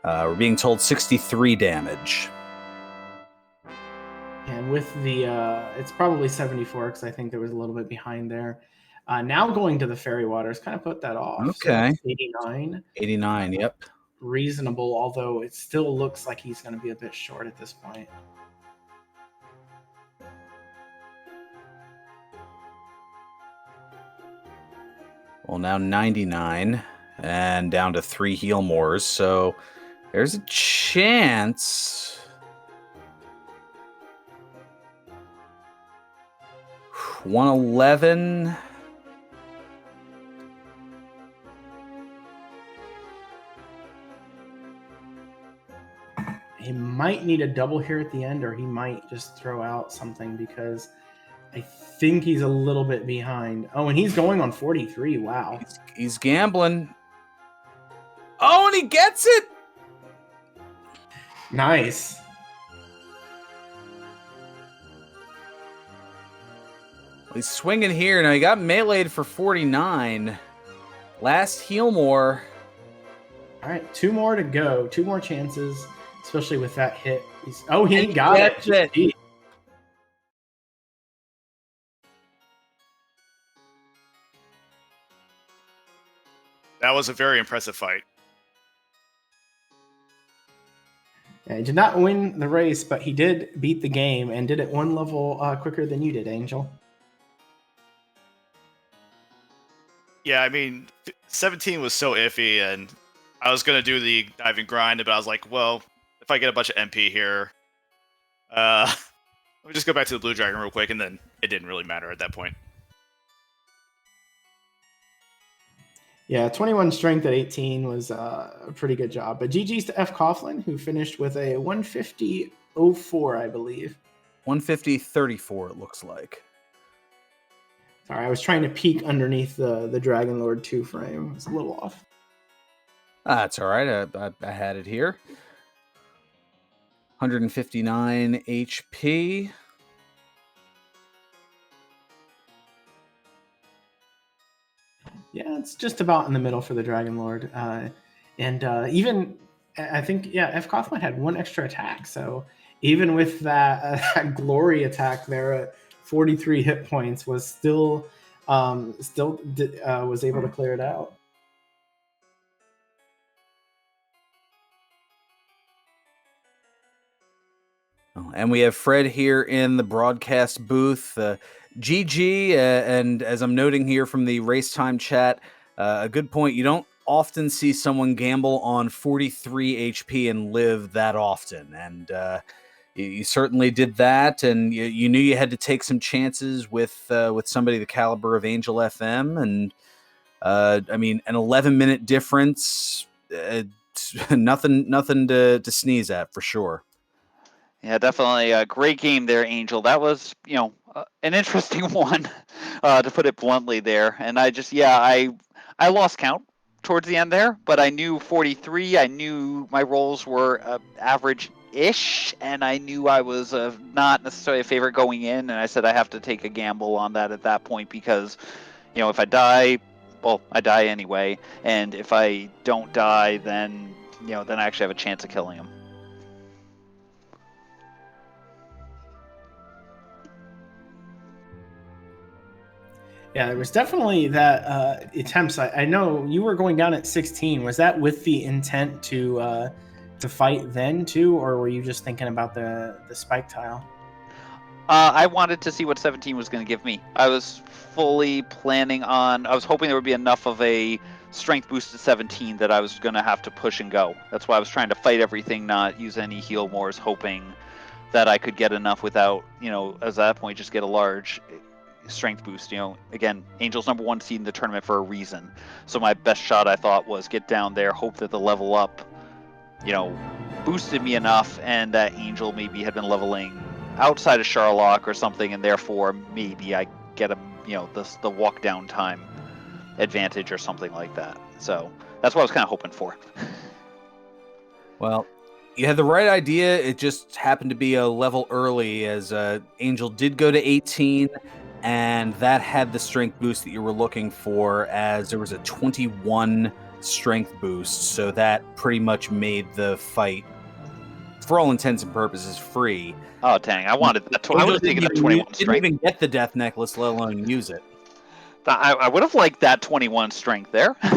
We're being told 63 damage. And with the, it's probably 74 because I think there was a little bit behind there. Now going to the Fairy Waters kind of put that off. Okay. So 89. 89, yep. Reasonable, although it still looks like he's going to be a bit short at this point. Well, now 99 and down to 3 heal mores. So there's a chance. 111. He might need a double here at the end, or he might just throw out something because I think he's a little bit behind. Oh, and he's going on 43. Wow. He's gambling. Oh, and he gets it! Nice. He's swinging here. Now he got meleeed for 49. Last heal more. All right, 2 more to go. 2 more chances, especially with that hit. He got it. GG. That was a very impressive fight. Yeah, he did not win the race, but he did beat the game and did it 1 level quicker than you did, Angel. Yeah, I mean, 17 was so iffy, and I was going to do the diving grind, but I was like, well, if I get a bunch of MP here, let me just go back to the Blue Dragon real quick, and then it didn't really matter at that point. Yeah, 21 strength at 18 was a pretty good job. But GG's to fcoughlin, who finished with a 150.04, I believe. 150.34, it looks like. Sorry, I was trying to peek underneath the Dragon Lord 2 frame. It was a little off. That's all right. I had it here. 159 HP. Yeah, it's just about in the middle for the Dragon Lord. Even, I think, fcoughlin had 1 extra attack. So even with that glory attack there at 43 hit points was still was able to clear it out. And we have Fred here in the broadcast booth. GG, and as I'm noting here from the race time chat, a good point. You don't often see someone gamble on 43 HP and live that often. And you certainly did that, and you knew you had to take some chances with somebody the caliber of Angel FM. And I mean, an 11-minute difference, nothing to sneeze at for sure. Yeah, definitely a great game there, Angel. That was, an interesting one, to put it bluntly there. And I lost count towards the end there, but I knew 43. I knew my rolls were average-ish, and I knew I was not necessarily a favorite going in. And I said I have to take a gamble on that at that point because, if I die, well, I die anyway. And if I don't die, then I actually have a chance of killing him. Yeah, there was definitely that attempts. I know you were going down at 16. Was that with the intent to fight then too, or were you just thinking about the spike tile? I wanted to see what 17 was going to give me. I was fully planning on. I was hoping there would be enough of a strength boost to 17 that I was going to have to push and go. That's why I was trying to fight everything, not use any heal mores, hoping that I could get enough without, at that point, just get a large strength boost. Again, Angel's #1 seed in the tournament for a reason. So my best shot, I thought, was get down there, hope that the level up, boosted me enough, and that Angel maybe had been leveling outside of Sherlock or something, and therefore maybe I get the walk down time advantage or something like that. So that's what I was kind of hoping for. Well, you had the right idea. It just happened to be a level early, as Angel did go to 18. And that had the strength boost that you were looking for, as there was a 21 strength boost. So that pretty much made the fight, for all intents and purposes, free. Oh, dang. I wanted that. I would have taken that 21 strength. Didn't even get the death necklace, let alone use it. I would have liked that 21 strength there. Would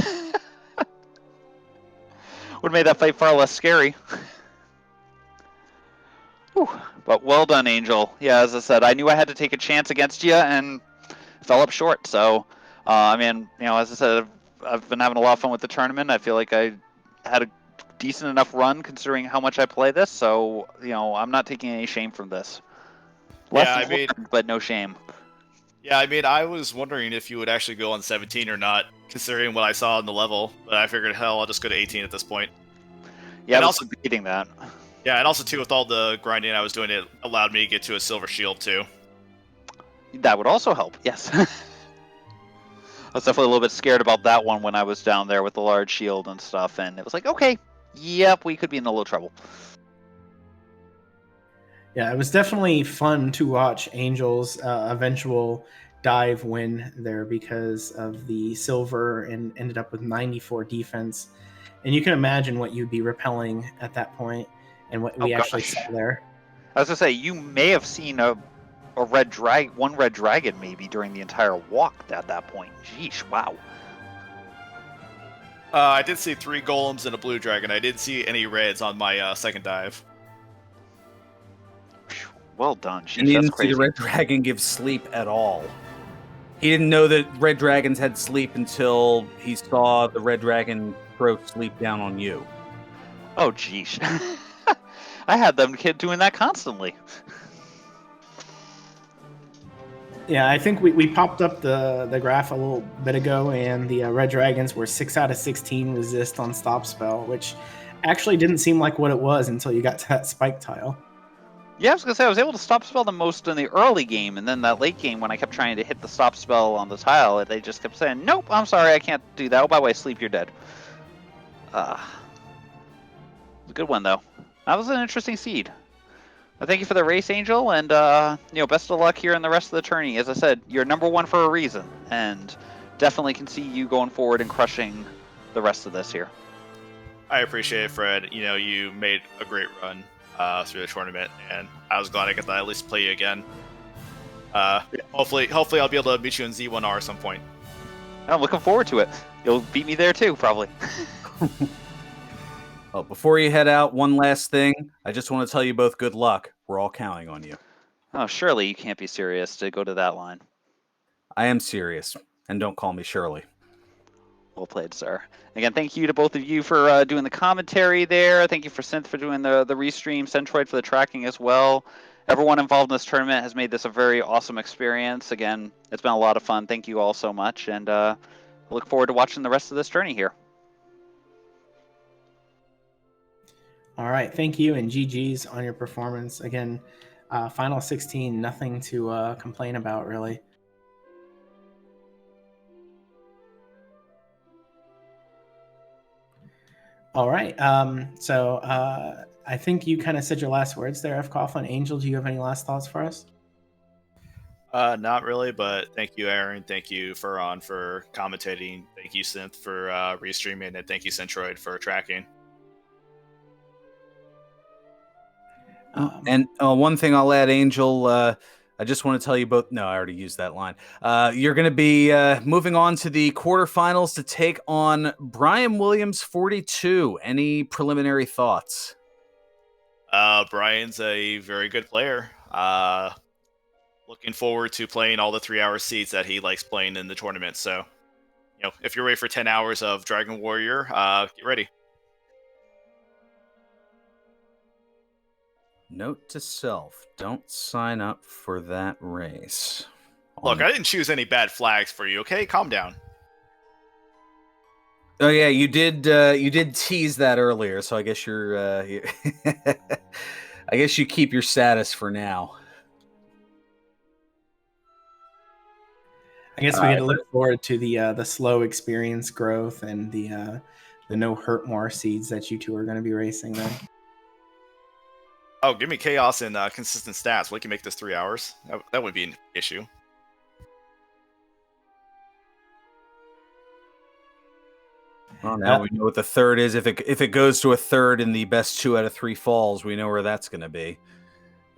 have made that fight far less scary. Whew. But well done, Angel. Yeah, as I said, I knew I had to take a chance against you and fell up short. So, as I said, I've been having a lot of fun with the tournament. I feel like I had a decent enough run considering how much I play this. So, I'm not taking any shame from this. Lessons learned, but no shame. Yeah, I was wondering if you would actually go on 17 or not, considering what I saw in the level. But I figured, hell, I'll just go to 18 at this point. Yeah, and I was also beating that. Yeah, and also, too, with all the grinding I was doing, it allowed me to get to a silver shield, too. That would also help, yes. was definitely a little bit scared about that one when I was down there with the large shield and stuff, and it was like, okay, yep, we could be in a little trouble. Yeah, it was definitely fun to watch Angel's eventual dive win there because of the silver and ended up with 94 defense. And you can imagine what you'd be repelling at that point and what we actually saw there. I was gonna say, you may have seen one red dragon maybe during the entire walk at that point. Jeesh, wow. I did see 3 golems and a blue dragon. I didn't see any reds on my second dive. Well done. Jeez, And he that's didn't crazy. see the red dragon give sleep at all. He didn't know that red dragons had sleep until he saw the red dragon throw sleep down on you. Oh, jeez. I had them doing that constantly. Yeah, I think we popped up the graph a little bit ago, and the red dragons were 6 out of 16 resist on stop spell, which actually didn't seem like what it was until you got to that spike tile. Yeah, I was gonna say I was able to stop spell the most in the early game, and then that late game when I kept trying to hit the stop spell on the tile, they just kept saying, "Nope, I'm sorry, I can't do that. Oh, by the way, sleep, you're dead." It was a good one though. That was an interesting seed. Well, thank you for the race, Angel, and best of luck here in the rest of the tourney. As I said, you're number 1 for a reason, and definitely can see you going forward and crushing the rest of this here. I appreciate it, Fred. You made a great run through the tournament, and I was glad I got to at least play you again. Hopefully I'll be able to meet you in Z1R at some point. I'm looking forward to it. You'll beat me there too, probably. Well, before you head out, one last thing. I just want to tell you both good luck. We're all counting on you. Oh, surely you can't be serious to go to that line. I am serious, and don't call me Shirley. Well played, sir. Again, thank you to both of you for doing the commentary there. Thank you for Synth for doing the restream, Centroid for the tracking as well. Everyone involved in this tournament has made this a very awesome experience. Again, it's been a lot of fun. Thank you all so much, and I look forward to watching the rest of this journey here. All right, thank you, and GG's on your performance. Again, final 16, nothing to complain about, really. All right, so I think you kind of said your last words there, fcoughlin. Angel, do you have any last thoughts for us? Not really, but thank you, Aaron. Thank you, Furon, for commentating. Thank you, Synth, for restreaming, and thank you, Centroid, for tracking. And one thing I'll add, Angel, I just want to tell you both. No, I already used that line. You're going to be moving on to the quarterfinals to take on Brian Williams, 42. Any preliminary thoughts? Brian's a very good player. Looking forward to playing all the 3-hour seeds that he likes playing in the tournament. So, if you're ready for 10 hours of Dragon Warrior, get ready. Note to self, don't sign up for that race. Look, I didn't choose any bad flags for you, okay? Calm down. Oh yeah, you did tease that earlier, so I guess you're I guess you keep your status for now. I guess we get to look forward to the slow experience growth and the no hurt more seeds that you two are going to be racing then. Oh, give me chaos and consistent stats. We can make this 3 hours. That would be an issue. Well, now we know what the third is. If it goes to a third in the best 2 out of 3 falls, we know where that's going to be.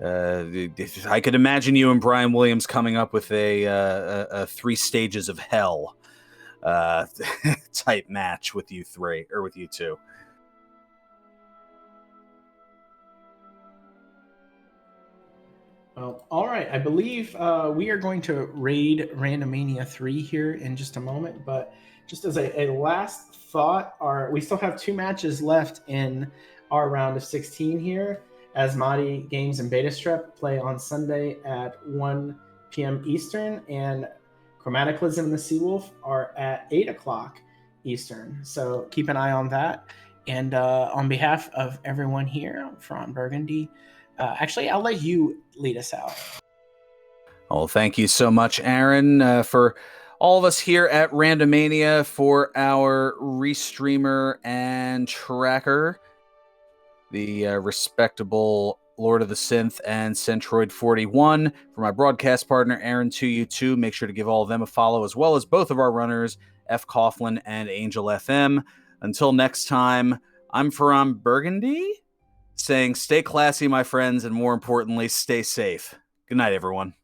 I could imagine you and Brian Williams coming up with a 3 stages of hell type match with you 3 or with you 2. Well, all right. I believe we are going to raid Randomania 3 here in just a moment. But just as a last thought, we still have 2 matches left in our round of 16 here. Asmati Games and Beta Strep play on Sunday at 1 p.m. Eastern, and Chromaticalism and the Seawolf are at 8 o'clock Eastern. So keep an eye on that. And on behalf of everyone here from Burgundy, actually, I'll let you lead us out. Well, thank you so much, Aaron, for all of us here at Randomania for our restreamer and tracker, the respectable Lord of the Synth and Centroid 41. For my broadcast partner, Aaron2U2, make sure to give all of them a follow, as well as both of our runners, fcoughlin and Angel FM. Until next time, I'm Faram Burgundy, saying stay classy, my friends, and more importantly, stay safe. Good night, everyone.